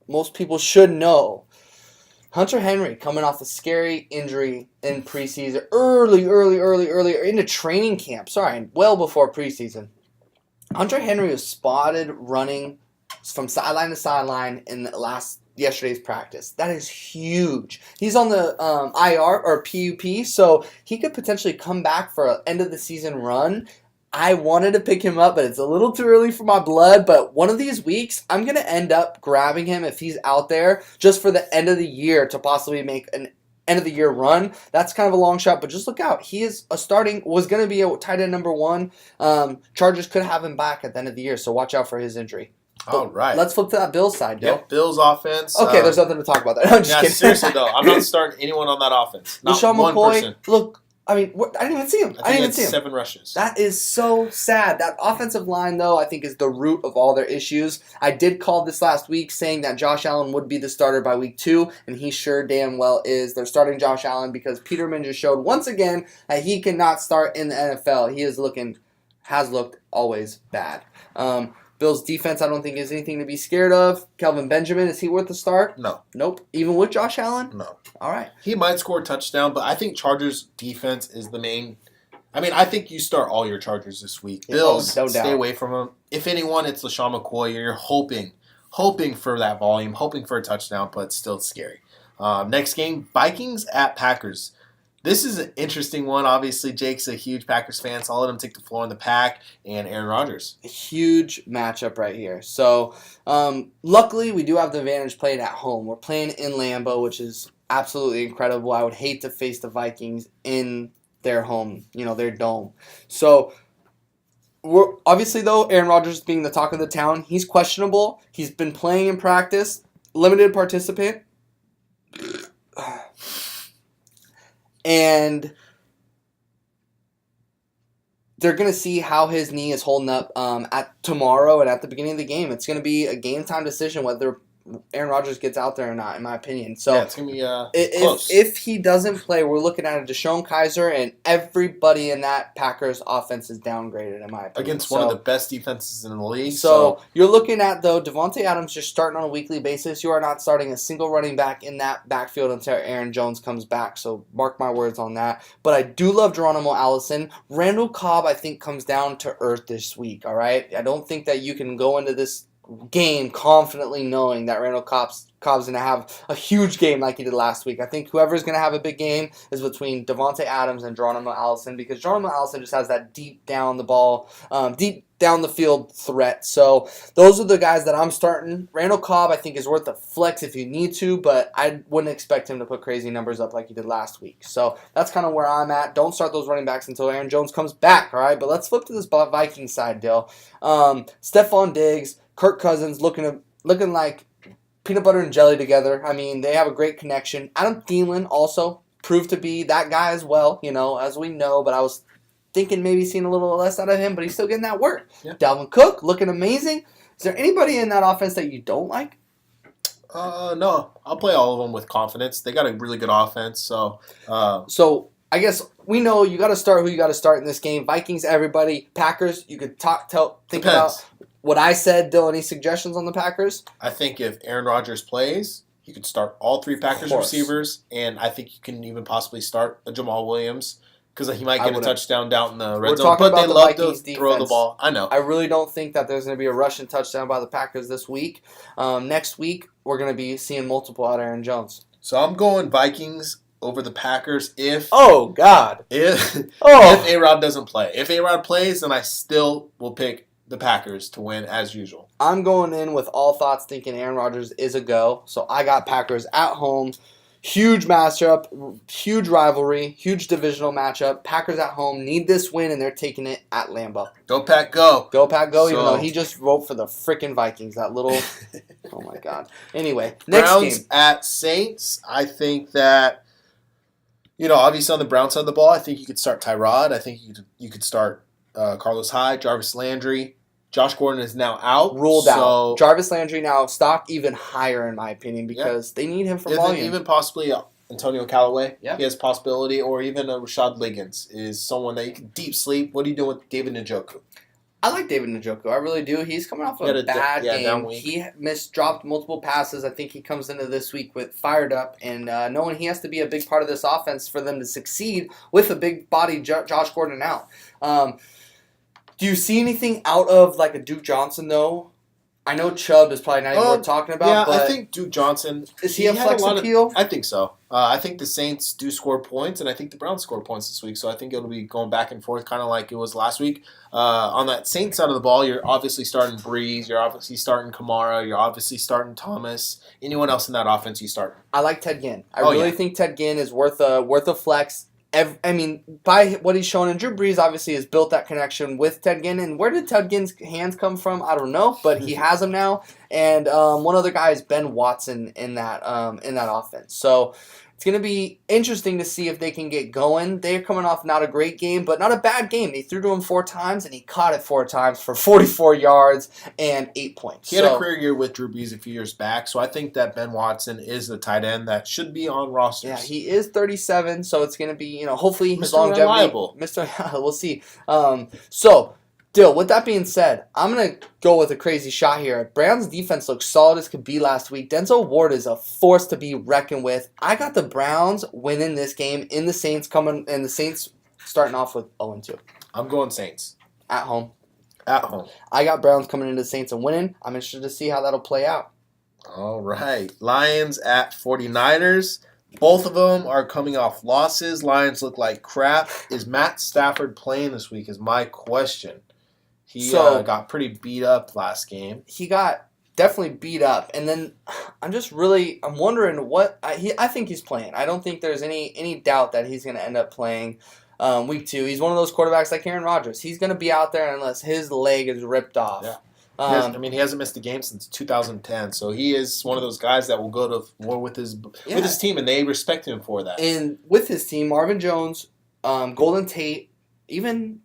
most people should know. Hunter Henry coming off a scary injury in preseason, early into training camp. Sorry, well before preseason. Hunter Henry was spotted running from sideline to sideline in yesterday's practice. That is huge. He's on the IR or PUP, so he could potentially come back for an end of the season run. I wanted to pick him up, but it's a little too early for my blood. But one of these weeks, I'm going to end up grabbing him if he's out there just for the end of the year to possibly make an end of the year run. That's kind of a long shot, but just look out. He is was going to be a tight end number one. Chargers could have him back at the end of the year, so watch out for his injury. All right. Let's flip to that Bills side, Joe. Yep, Bills offense. Okay, there's nothing to talk about there. I'm just kidding. Seriously though, I'm not starting anyone on that offense. Not LaShawn one McCoy, person. look, I didn't even see him. I didn't even see him. 7 rushes. That is so sad. That offensive line, though, I think is the root of all their issues. I did call this last week saying that Josh Allen would be the starter by week 2, and he sure damn well is. They're starting Josh Allen because Peterman just showed once again that he cannot start in the NFL. He has looked always bad. Bills defense, I don't think is anything to be scared of. Kelvin Benjamin, is he worth a start? No. Nope. Even with Josh Allen? No. All right. He might score a touchdown, but I think Chargers defense is the main. I think you start all your Chargers this week. Yeah, Bills, no doubt. stay away from them. If anyone, it's LaShawn McCoy. You're hoping for that volume, hoping for a touchdown, but still scary. Next game, Vikings at Packers. This is an interesting one. Obviously, Jake's a huge Packers fan, so I'll let him take the floor in the pack, and Aaron Rodgers. A huge matchup right here. So, luckily, we do have the advantage playing at home. We're playing in Lambeau, which is absolutely incredible. I would hate to face the Vikings in their home, their dome. So, obviously, though, Aaron Rodgers being the talk of the town, he's questionable. He's been playing in practice, limited participant. And they're going to see how his knee is holding up at tomorrow and at the beginning of the game. It's going to be a game time decision whether Aaron Rodgers gets out there or not, in my opinion. So yeah, it's going to be close. if he doesn't play, we're looking at a Deshaun Kaiser, and everybody in that Packers offense is downgraded, in my opinion. Against one of the best defenses in the league. So you're looking at, though, Devontae Adams just starting on a weekly basis. You are not starting a single running back in that backfield until Aaron Jones comes back. So mark my words on that. But I do love Geronimo Allison. Randall Cobb, I think, comes down to earth this week, all right? I don't think that you can go into this game confidently knowing that Randall Cobb's going to have a huge game like he did last week. I think whoever's going to have a big game is between Devontae Adams and Geronimo Allison, because Geronimo Allison just has that deep down the field threat. So those are the guys that I'm starting. Randall Cobb, I think, is worth a flex if you need to, but I wouldn't expect him to put crazy numbers up like he did last week. So that's kind of where I'm at. Don't start those running backs until Aaron Jones comes back, all right? But let's flip to this Vikings side, Dill. Stephon Diggs, Kirk Cousins looking like peanut butter and jelly together. I mean, they have a great connection. Adam Thielen also proved to be that guy as well, as we know, but I was thinking maybe seeing a little less out of him, but he's still getting that work. Yeah. Dalvin Cook looking amazing. Is there anybody in that offense that you don't like? No. I'll play all of them with confidence. They got a really good offense, so I guess we know you got to start who you got to start in this game. Vikings, everybody. Packers, you could think about what I said. Dylan, any suggestions on the Packers? I think if Aaron Rodgers plays, you could start all three Packers receivers, and I think you can even possibly start a Jamal Williams because he might get a touchdown down in the red zone. But they love to throw the ball. I know. I really don't think that there's going to be a rushing touchdown by the Packers this week. Next week, we're going to be seeing multiple out of Aaron Jones. So I'm going Vikings over the Packers if A-Rod doesn't play. If A-Rod plays, then I still will pick the Packers to win as usual. I'm going in with all thoughts thinking Aaron Rodgers is a go. So I got Packers at home. Huge matchup, huge rivalry, huge divisional matchup. Packers at home need this win, and they're taking it at Lambeau. Go Pack, go. Go Pack, go, even though he just wrote for the freaking Vikings. That little... oh, my God. Anyway, next Browns game. at Saints. I think that, obviously on the Brown side of the ball, I think you could start Tyrod. I think you could start Carlos Hyde, Jarvis Landry. Josh Gordon is now out. Ruled out. Jarvis Landry now stock even higher in my opinion because they need him for volume. Even possibly Antonio Callaway. Yeah. He has possibility. Or even Rashad Liggins is someone that you can deep sleep. What are you doing with David Njoku? I like David Njoku. I really do. He's coming off a bad game. Down week. He dropped multiple passes. I think he comes into this week with fired up and knowing he has to be a big part of this offense for them to succeed with a big body Josh Gordon out. Do you see anything out of like a Duke Johnson though? I know Chubb is probably not even worth talking about. But I think Duke Johnson is he a flex appeal? I think so. I think the Saints do score points, and I think the Browns score points this week. So I think it'll be going back and forth, kind of like it was last week. On that Saints side of the ball, you're obviously starting Breeze, you're obviously starting Kamara, you're obviously starting Thomas. Anyone else in that offense, you start. I like Ted Ginn. I really think Ted Ginn is worth a flex. By what he's shown, and Drew Brees obviously has built that connection with Ted Ginn. And where did Ted Ginn's hands come from? I don't know, but he has them now. And one other guy is Ben Watson in that offense. So it's going to be interesting to see if they can get going. They're coming off not a great game, but not a bad game. They threw to him 4 times, and he caught it 4 times for 44 yards and 8 points. He had a career year with Drew Brees a few years back, so I think that Ben Watson is the tight end that should be on rosters. Yeah, he is 37, so it's going to be, hopefully his Mr. longevity. Reliable. We'll see. So, Dill, with that being said, I'm going to go with a crazy shot here. Browns' defense looks solid as could be last week. Denzel Ward is a force to be reckoned with. I got the Browns winning this game in the Saints starting off with 0-2. I'm going Saints. At home. At home. I got Browns coming into the Saints and winning. I'm interested to see how that'll play out. All right. Lions at 49ers. Both of them are coming off losses. Lions look like crap. Is Matt Stafford playing this week is my question. He got pretty beat up last game. He got definitely beat up. And then I'm wondering what I think he's playing. I don't think there's any doubt that he's going to end up playing week 2. He's one of those quarterbacks like Aaron Rodgers. He's going to be out there unless his leg is ripped off. Yeah. He hasn't missed a game since 2010, so he is one of those guys that will go to war with his team, and they respect him for that. And with his team, Marvin Jones, Golden Tate, even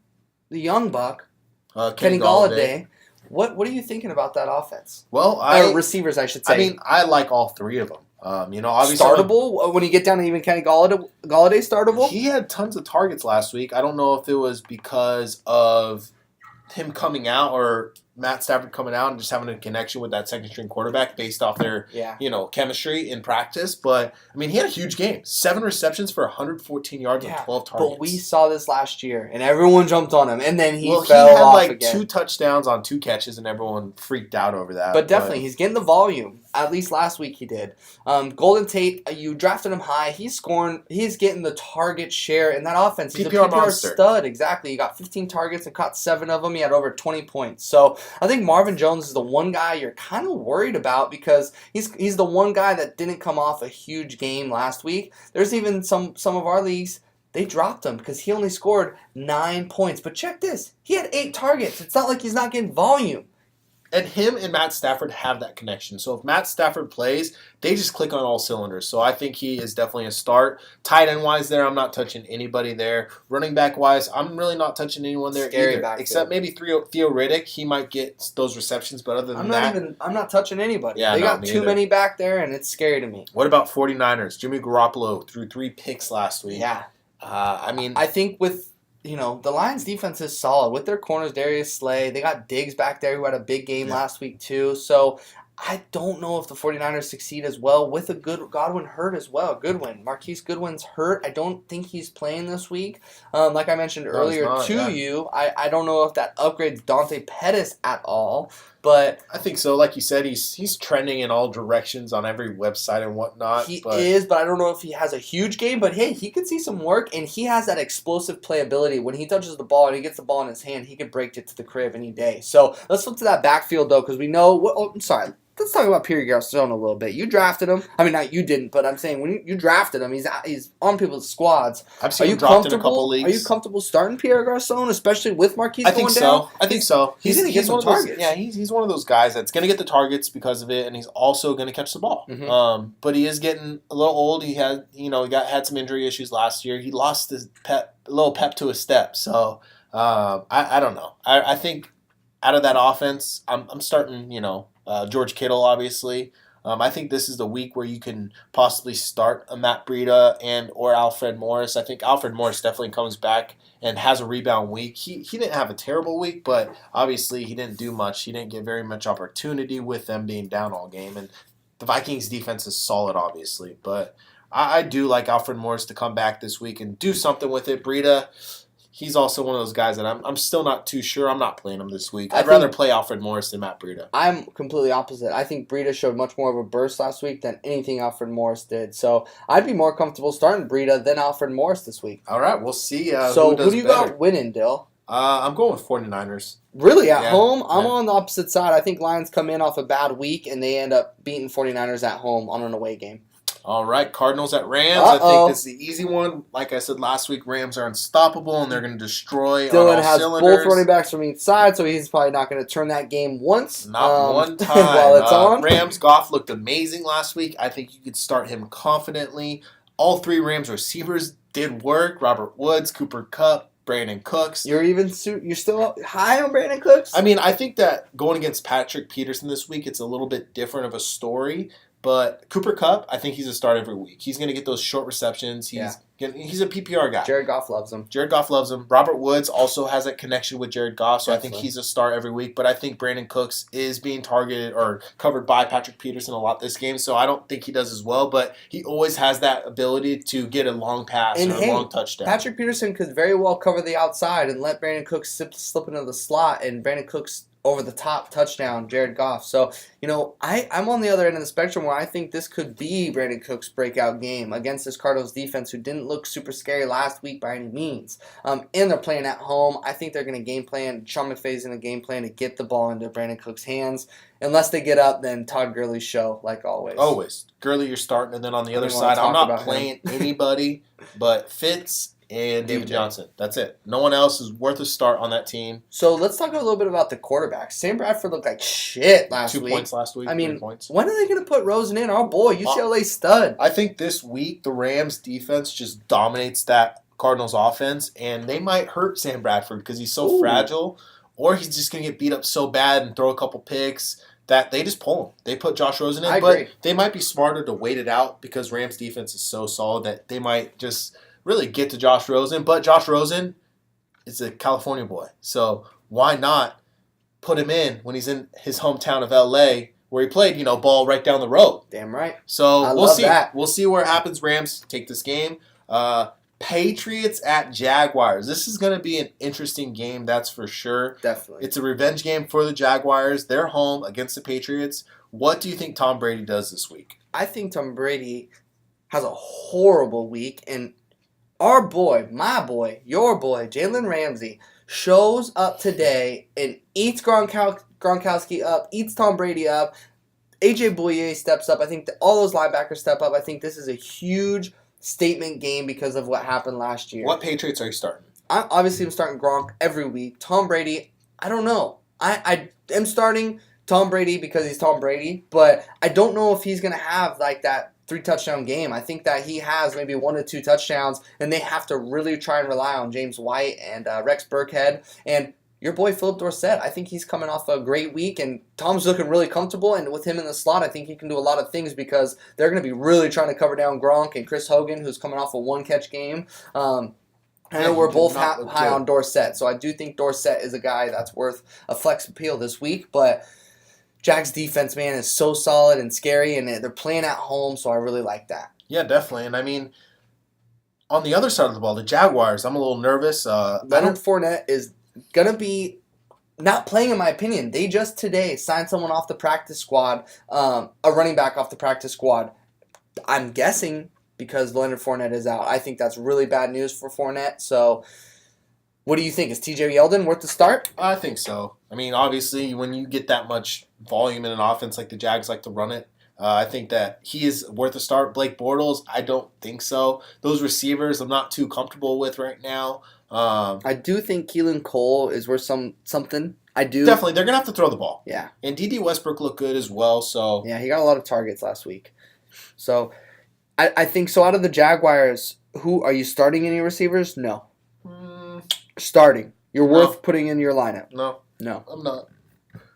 the young buck, Kenny Kenny Galladay. What are you thinking about that offense? Well, Receivers, I should say. I mean, I like all three of them. Obviously, startable when you get down to even Kenny Galladay startable. he had tons of targets last week. I don't know if it was because of him coming out or Matt Stafford coming out and just having a connection with that second string quarterback based off their Yeah. chemistry in practice. But I mean, he had a huge game. 7 receptions for 114 yards and 12 targets. But we saw this last year, and everyone jumped on him, and then he he fell had off like again. 2 touchdowns on 2 catches, and everyone freaked out over that. But definitely, he's getting the volume. At least last week he did. Golden Tate, you drafted him high. He's scoring. He's getting the target share in that offense. He's PPR a PPR monster. stud. Exactly. He got 15 targets and caught 7 of them. He had over 20 points. So I think Marvin Jones is the one guy you're kind of worried about because he's the one guy that didn't come off a huge game last week. There's even some of our leagues. They dropped him because he only scored 9 points. But check this. He had 8 targets. It's not like he's not getting volume. And him and Matt Stafford have that connection. So if Matt Stafford plays, they just click on all cylinders. So I think he is definitely a start. Tight end wise there, I'm not touching anybody there. Running back wise, I'm really not touching anyone there Scary either. backfield. Except maybe Theo Riddick. He might get those receptions, but other than I'm not touching anybody. Yeah, they no, got me too either. many back there, and it's scary to me. What about 49ers? Jimmy Garoppolo threw 3 picks last week. Yeah. I think with the Lions defense is solid with their corners, Darius Slay. They got Diggs back there who had a big game last week too. So I don't know if the 49ers succeed as well with a good Godwin hurt as well. Goodwin. Marquise Goodwin's hurt. I don't think he's playing this week. Like I mentioned earlier you, I don't know if that upgrades Dante Pettis at all. But I think so. Like you said, he's trending in all directions on every website and whatnot. But I don't know if he has a huge game. But hey, he could see some work, and he has that explosive playability. When he touches the ball and he gets the ball in his hand, he could break it to the crib any day. So let's flip to that backfield though, because we know. I'm sorry. Let's talk about Pierre Garcon a little bit. You drafted him. I mean, not you didn't, but I'm saying when you drafted him, he's on people's squads. I've seen him dropped in a couple leagues. Are you comfortable starting Pierre Garcon, especially with Marquise going down? I think so. He's going to get some targets. He's one of those guys that's going to get the targets because of it, and he's also going to catch the ball. Mm-hmm. But he is getting a little old. He had some injury issues last year. He lost his little pep to his step. So I don't know. I think out of that offense, I'm starting. George Kittle, obviously. I think this is the week where you can possibly start a Matt Breida or Alfred Morris. I think Alfred Morris definitely comes back and has a rebound week. He didn't have a terrible week, but obviously he didn't do much. He didn't get very much opportunity with them being down all game. And the Vikings defense is solid, obviously. But I do like Alfred Morris to come back this week and do something with it. Breida, he's also one of those guys that I'm still not too sure. I'm not playing him this week. I'd rather play Alfred Morris than Matt Breida. I'm completely opposite. I think Breida showed much more of a burst last week than anything Alfred Morris did. So I'd be more comfortable starting Breida than Alfred Morris this week. All right, we'll see. Who do you got winning, Dill? I'm going with 49ers. Really? At home? I'm on the opposite side. I think Lions come in off a bad week, and they end up beating 49ers at home on an away game. All right, Cardinals at Rams. I think this is the easy one. Like I said last week, Rams are unstoppable, and they're going to destroy Dylan on all has cylinders. both running backs from each side, so he's probably not going to turn that game once. Not one time. While it's on. Rams, Goff looked amazing last week. I think you could start him confidently. All 3 Rams receivers did work. Robert Woods, Cooper Kupp, Brandon Cooks. You're still high on Brandon Cooks? I mean, I think that going against Patrick Peterson this week, it's a little bit different of a story. But Cooper Kupp, I think he's a start every week. He's going to get those short receptions. He's a PPR guy. Jared Goff loves him. Jared Goff loves him. Robert Woods also has a connection with Jared Goff, so I think he's a start every week. But I think Brandon Cooks is being targeted or covered by Patrick Peterson a lot this game, so I don't think he does as well. But he always has that ability to get a long pass or a long touchdown. Patrick Peterson could very well cover the outside and let Brandon Cooks slip into the slot, and Brandon Cooks over the top touchdown, Jared Goff. So, I'm on the other end of the spectrum where I think this could be Brandon Cooks' breakout game against this Cardinals defense who didn't look super scary last week by any means. And they're playing at home. I think they're going to game plan. Sean McVay's going to game plan to get the ball into Brandon Cooks' hands. Unless they get up, then Todd Gurley's show, like always. Always. Gurley, you're starting, and then on the other side, I'm not playing anybody but Fitz and David Johnson. That's it. No one else is worth a start on that team. So let's talk a little bit about the quarterbacks. Sam Bradford looked like shit last week. 2 points last week. I mean, 3 points. When are they going to put Rosen in? Our boy, UCLA stud. I think this week the Rams defense just dominates that Cardinals offense, and they might hurt Sam Bradford because he's so Ooh. fragile, or he's just going to get beat up so bad and throw a couple picks that they just pull him. They put Josh Rosen in, I but agree. they might be smarter to wait it out because Rams defense is so solid that they might just really get to Josh Rosen. But Josh Rosen is a California boy, so why not put him in when he's in his hometown of LA where he played, ball right down the road. Damn right. So I we'll love see. that. We'll see where it happens. Rams take this game. Patriots at Jaguars. This is going to be an interesting game, that's for sure. Definitely. It's a revenge game for the Jaguars. They're home against the Patriots. What do you think Tom Brady does this week? I think Tom Brady has a horrible week, and our boy, my boy, your boy, Jalen Ramsey, shows up today and eats Gronkowski up, eats Tom Brady up. AJ Bouye steps up. I think all those linebackers step up. I think this is a huge statement game because of what happened last year. What Patriots are you starting? I'm starting Gronk every week. Tom Brady, I don't know. I am starting Tom Brady because he's Tom Brady, but I don't know if he's going to have like that 3-touchdown game. I think that he has maybe 1 to 2 touchdowns, and they have to really try and rely on James White and Rex Burkhead and your boy Philip Dorsett. I think he's coming off a great week, and Tom's looking really comfortable, and with him in the slot, I think he can do a lot of things because they're going to be really trying to cover down Gronk and Chris Hogan, who's coming off a 1-catch game. I know we're both high on Dorsett, so I do think Dorsett is a guy that's worth a flex appeal this week, but Jags defense, man, is so solid and scary, and they're playing at home, so I really like that. Yeah, definitely. And I mean, on the other side of the ball, the Jaguars, I'm a little nervous. Leonard Fournette is going to be not playing, in my opinion. They just today signed someone off the practice squad, a running back off the practice squad. I'm guessing because Leonard Fournette is out. I think that's really bad news for Fournette. So what do you think? Is TJ Yeldon worth the start? I think so. I mean, obviously, when you get that much volume in an offense like the Jags like to run it, I think that he is worth a start. Blake Bortles, I don't think so. Those receivers I'm not too comfortable with right now. I do think Keelan Cole is worth something. I do. Definitely, they're going to have to throw the ball. Yeah. And D.D. Westbrook looked good as well. So Yeah, he got a lot of targets last week. So I think so. Out of the Jaguars, who are you starting any receivers? No. Starting. You're No. worth putting in your lineup. No, No. I'm not.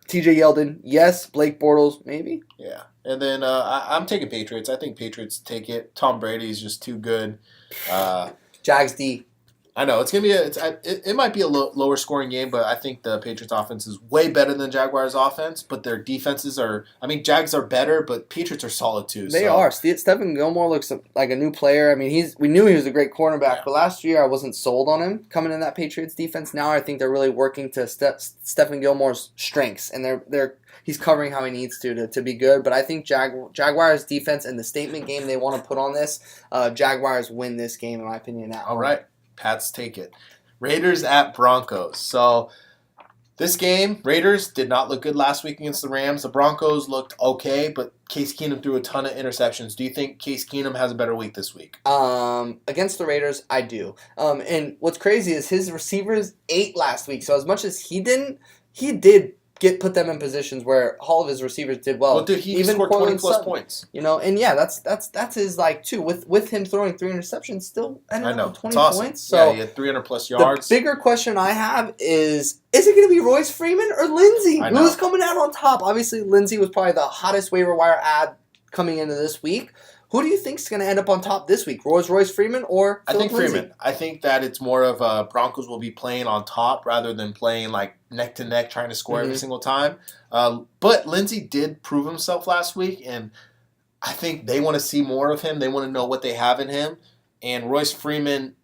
TJ Yeldon, yes. Blake Bortles, maybe. Yeah. And then I'm taking Patriots. I think Patriots take it. Tom Brady is just too good. Jags D. I know it's gonna be it might be a lower scoring game, but I think the Patriots offense is way better than Jaguars offense. But their defenses are, I mean, Jags are better, but Patriots are solid too. They are. Stephen Gilmore looks like a new player. I mean, we knew he was a great cornerback, Yeah. but last year I wasn't sold on him coming in that Patriots defense. Now I think they're really working to Stephen Gilmore's strengths, and he's covering how he needs to be good. But I think Jaguars defense and the statement game they want to put on this, Jaguars win this game in my opinion. Now. All right, Pats take it. Raiders at Broncos. So this game, Raiders did not look good last week against the Rams. The Broncos looked okay, but Case Keenum threw a ton of interceptions. Do you think Case Keenum has a better week this week? Against the Raiders, I do. And what's crazy is his receivers ate last week. So as much as he did put them in positions where all of his receivers did well. Well, dude, he even scored Cortland 20-plus Sutton, points. And yeah, that's his like too. With him throwing 3 interceptions, still I know. 20 It's awesome. points. So yeah, he had 300-plus yards. the bigger question I have is it going to be Royce Freeman or Lindsey? I know. Who's coming out on top? Obviously, Lindsey was probably the hottest waiver wire ad coming into this week. Who do you think is going to end up on top this week? Royce Freeman or I think Phillip Lindsay? Freeman. I think that it's more of Broncos will be playing on top rather than playing like neck to neck trying to score every single time. But Lindsey did prove himself last week, and I think they want to see more of him. They want to know what they have in him. And Royce Freeman,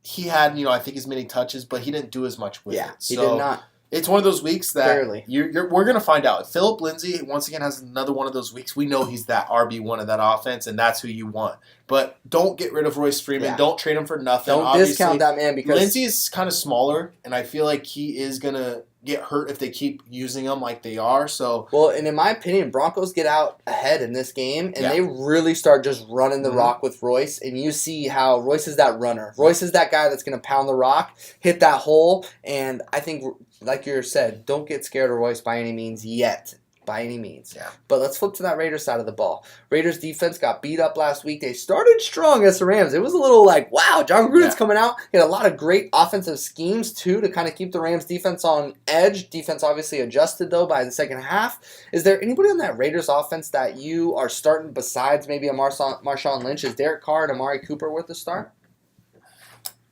he had I think as many touches, but he didn't do as much with it. He So did not. It's one of those weeks that Barely. we're going to find out. If Phillip Lindsay, once again, has another one of those weeks, we know he's that RB1 of that offense, and that's who you want. But don't get rid of Royce Freeman. Yeah. Don't trade him for nothing. Don't Obviously, discount that man because Lindsay is kind of smaller, and I feel like he is going to get hurt if they keep using him like they are. So Well, and in my opinion, Broncos get out ahead in this game, and Yeah. they really start just running the rock with Royce, and you see how Royce is that runner. Royce is that guy that's going to pound the rock, hit that hole, and I think, like you said, don't get scared of Royce by any means yet. by any means. Yeah. But let's flip to that Raiders side of the ball. Raiders defense got beat up last week. They started strong against the Rams. It was a little like, wow, John Gruden's coming out. He had a lot of great offensive schemes, too, to kind of keep the Rams defense on edge. Defense obviously adjusted, though, by the second half. Is there anybody on that Raiders offense that you are starting besides maybe a Marshawn Lynch? Is Derek Carr and Amari Cooper worth a start?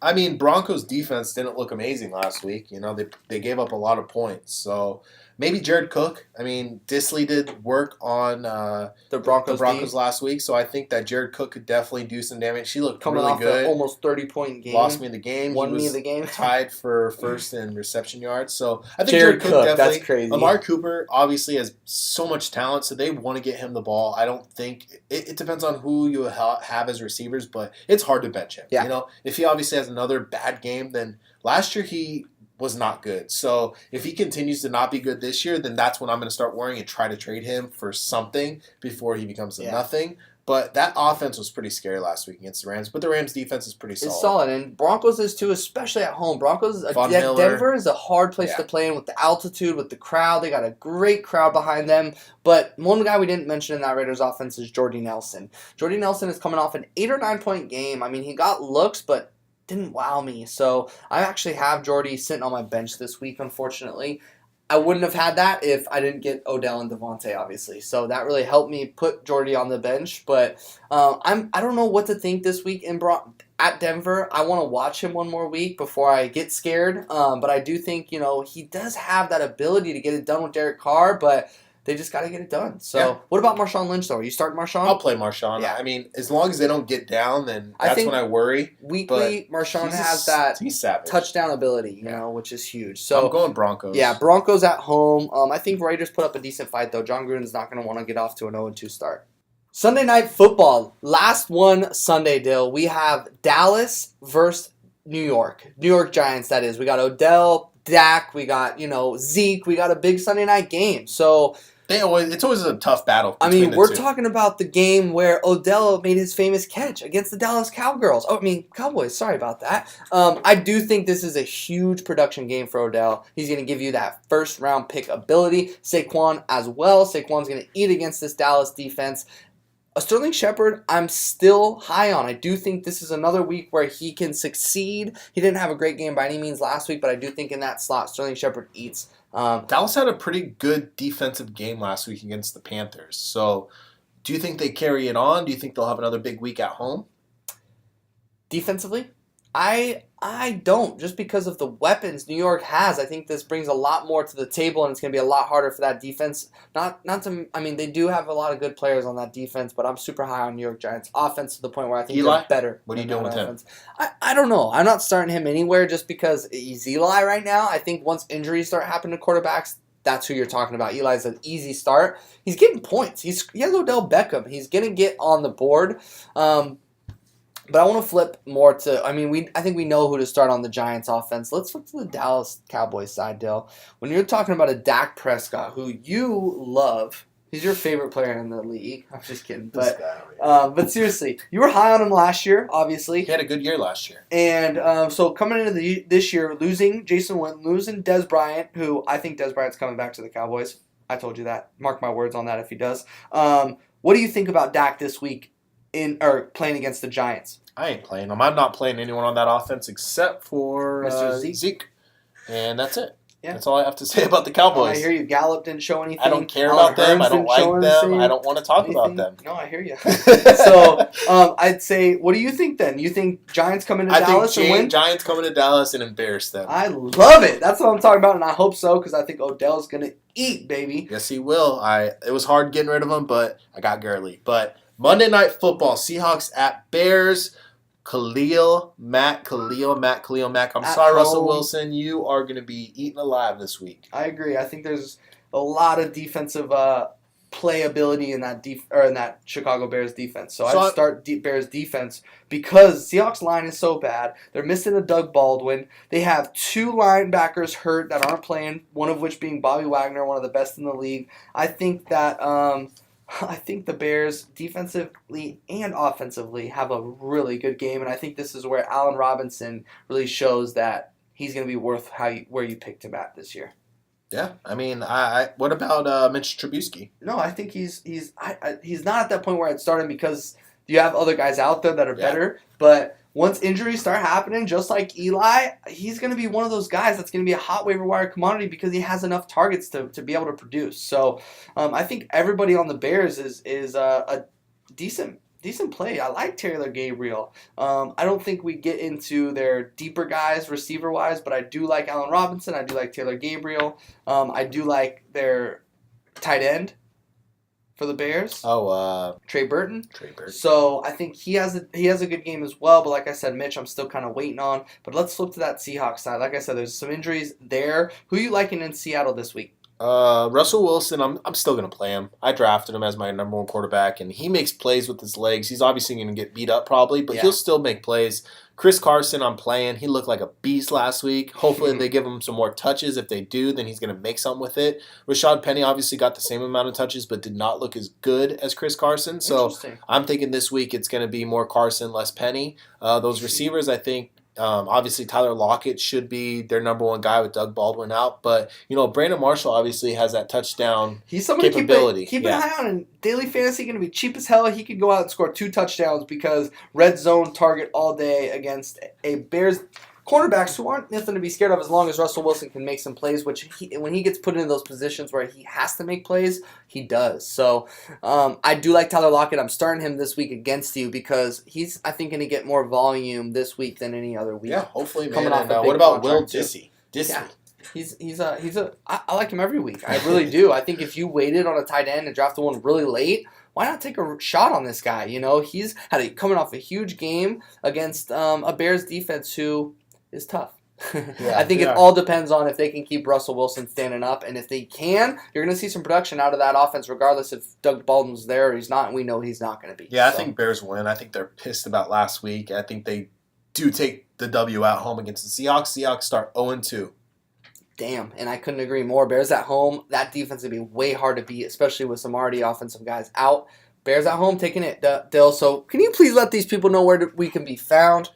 I mean, Broncos defense didn't look amazing last week. You know, they gave up a lot of points. So maybe Jared Cook. I mean, Disley did work on The Broncos last week, so I think that Jared Cook could definitely do some damage. He looked coming really off good. an almost 30-point game. Lost me the game. Won He me was the game. tied for first in reception yards. So I think Jared Jared Cook Cook, definitely. that's crazy. Amari Cooper obviously has so much talent, so they want to get him the ball. I don't think it depends on who you have as receivers, but it's hard to bench him. Yeah. You know, if he obviously has another bad game, then last year he was not good. So if he continues to not be good this year, then that's when I'm going to start worrying and try to trade him for something before he becomes a nothing. But that offense was pretty scary last week against the Rams. But the Rams defense is pretty solid. It's solid, and Broncos is too, especially at home. Von Miller. Denver is a hard place to play in with the altitude, with the crowd. They got a great crowd behind them. But one guy we didn't mention in that Raiders offense is Jordy Nelson. Jordy Nelson is coming off an 8 or 9 point game. I mean, he got looks, but didn't wow me. So I actually have Jordy sitting on my bench this week, unfortunately. I wouldn't have had that if I didn't get Odell and Devontae, obviously. So that really helped me put Jordy on the bench. But I don't know what to think this week at Denver. I want to watch him one more week before I get scared. But I do think, he does have that ability to get it done with Derek Carr, but they just got to get it done. So what about Marshawn Lynch, though? Are you starting Marshawn? I'll play Marshawn. Yeah. I mean, as long as they don't get down, then that's when I worry. Weekly, Marshawn has that touchdown ability, which is huge. So I'm going Broncos. Yeah, Broncos at home. I think Raiders put up a decent fight, though. John Gruden's not going to want to get off to an 0-2 start. Sunday Night Football. Last one Sunday, Dill. We have Dallas versus New York. New York Giants, that is. We got Odell, Dak, we got, Zeke. We got a big Sunday night game. So it's always a tough battle. I mean, we're talking about the game where Odell made his famous catch against the Dallas Cowgirls. Cowboys. Sorry about that. I do think this is a huge production game for Odell. He's going to give you that first-round pick ability. Saquon as well. Saquon's going to eat against this Dallas defense. Sterling Shepard, I'm still high on. I do think this is another week where he can succeed. He didn't have a great game by any means last week, but I do think in that slot, Sterling Shepard eats. Dallas had a pretty good defensive game last week against the Panthers. So do you think they carry it on? Do you think they'll have another big week at home? Defensively? I don't, just because of the weapons New York has. I think this brings a lot more to the table, and it's going to be a lot harder for that defense. They do have a lot of good players on that defense, but I'm super high on New York Giants offense to the point where I think they're better. What are you doing with him? I don't know. I'm not starting him anywhere just because he's Eli right now. I think once injuries start happening to quarterbacks, that's who you're talking about. Eli's an easy start. He's getting points. He has Odell Beckham. He's going to get on the board. But I want to flip more to, I think we know who to start on the Giants offense. Let's flip to the Dallas Cowboys side, Dale. When you're talking about a Dak Prescott, who you love, he's your favorite player in the league. I'm just kidding. But seriously, you were high on him last year, obviously. He had a good year last year. And so coming into this year, losing Jason Witten, losing Dez Bryant, who I think Dez Bryant's coming back to the Cowboys. I told you that. Mark my words on that if he does. What do you think about Dak this week? Playing against the Giants? I ain't playing them. I'm not playing anyone on that offense except for Mr. Zeke. And that's it. Yeah. That's all I have to say about the Cowboys. I hear you. Gallup didn't show anything. I don't care about them. I don't like them. I don't want to talk about them. No, I hear you. So I'd say, what do you think then? You think Giants come into Dallas and win? Giants come into Dallas and embarrass them. I love it. That's what I'm talking about, and I hope so because I think Odell's going to eat, baby. Yes, he will. It was hard getting rid of him, but I got Gurley. But Monday Night Football, Seahawks at Bears. Khalil Mack. I'm sorry, Russell Wilson. You are going to be eaten alive this week. I agree. I think there's a lot of defensive playability in that Chicago Bears defense. So I'd start Bears defense because Seahawks line is so bad. They're missing a Doug Baldwin. They have 2 linebackers hurt that aren't playing, one of which being Bobby Wagner, one of the best in the league. I think that I think the Bears defensively and offensively have a really good game, and I think this is where Allen Robinson really shows that he's going to be worth where you picked him at this year. Yeah, I mean, I what about Mitch Trubisky? No, I think he's not at that point where I'd start him because you have other guys out there that are better. But once injuries start happening, just like Eli, he's going to be one of those guys that's going to be a hot waiver wire commodity because he has enough targets to be able to produce. So I think everybody on the Bears is a decent play. I like Taylor Gabriel. I don't think we get into their deeper guys receiver-wise, but I do like Allen Robinson. I do like Taylor Gabriel. I do like their tight end for the Bears. Trey Burton. So I think he has a good game as well. But like I said, Mitch, I'm still kind of waiting on. But let's flip to that Seahawks side. Like I said, there's some injuries there. Who are you liking in Seattle this week? Russell Wilson, I'm still going to play him. I drafted him as my number one quarterback, and he makes plays with his legs. He's obviously going to get beat up probably, but he'll still make plays. Chris Carson, I'm playing. He looked like a beast last week. Hopefully they give him some more touches. If they do, then he's going to make something with it. Rashad Penny obviously got the same amount of touches, but did not look as good as Chris Carson. So I'm thinking this week it's going to be more Carson, less Penny. Those receivers, I think, obviously, Tyler Lockett should be their number one guy with Doug Baldwin out. But, Brandon Marshall obviously has that touchdown capability. Keep an eye on in daily fantasy. Going to be cheap as hell. He could go out and score 2 touchdowns because red zone target all day against a Bears cornerbacks who aren't nothing to be scared of as long as Russell Wilson can make some plays, which when he gets put into those positions where he has to make plays, he does. So I do like Tyler Lockett. I'm starting him this week against you because he's, I think, going to get more volume this week than any other week. Yeah, hopefully, man. Coming off a big what about Will contract, Dissy? Yeah. I like him every week. I really do. I think if you waited on a tight end and drafted one really late, why not take a shot on this guy? He's coming off a huge game against a Bears defense who is tough. I think it all depends on if they can keep Russell Wilson standing up, and if they can, you're going to see some production out of that offense regardless if Doug Baldwin's there or he's not, and we know he's not going to be. Yeah, I think Bears win. I think they're pissed about last week. I think they do take the W at home against the Seahawks. Seahawks start 0-2. Damn, and I couldn't agree more. Bears at home, that defense would be way hard to beat, especially with some already offensive guys out. Bears at home taking it, Dill. So can you please let these people know where we can be found?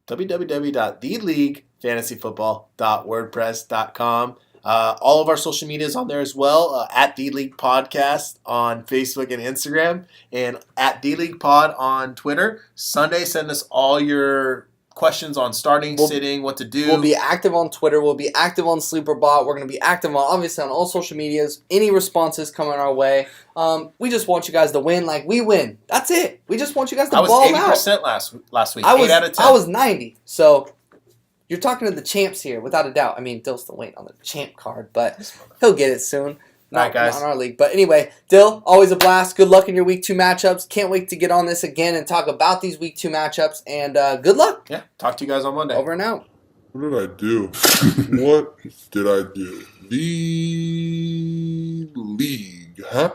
www.theleaguefantasyfootball.wordpress.com. All of our social media is on there as well, at The League Podcast on Facebook and Instagram, and at The League Pod on Twitter. Sunday, send us all your questions on starting, sitting, what to do. We'll be active on Twitter. We'll be active on SleeperBot. We're going to be active obviously on all social medias. Any responses coming our way. We just want you guys to win like we win. That's it. We just want you guys to ball out. I was 80% last week. 8 out of 10. I was 90. So you're talking to the champs here, without a doubt. I mean, Dill's still waiting on the champ card, but he'll get it soon. All right, guys. Not in our league. But anyway, Dill, always a blast. Good luck in your Week 2 matchups. Can't wait to get on this again and talk about these Week 2 matchups. And good luck. Yeah, talk to you guys on Monday. Over and out. What did I do? What did I do? The league, huh?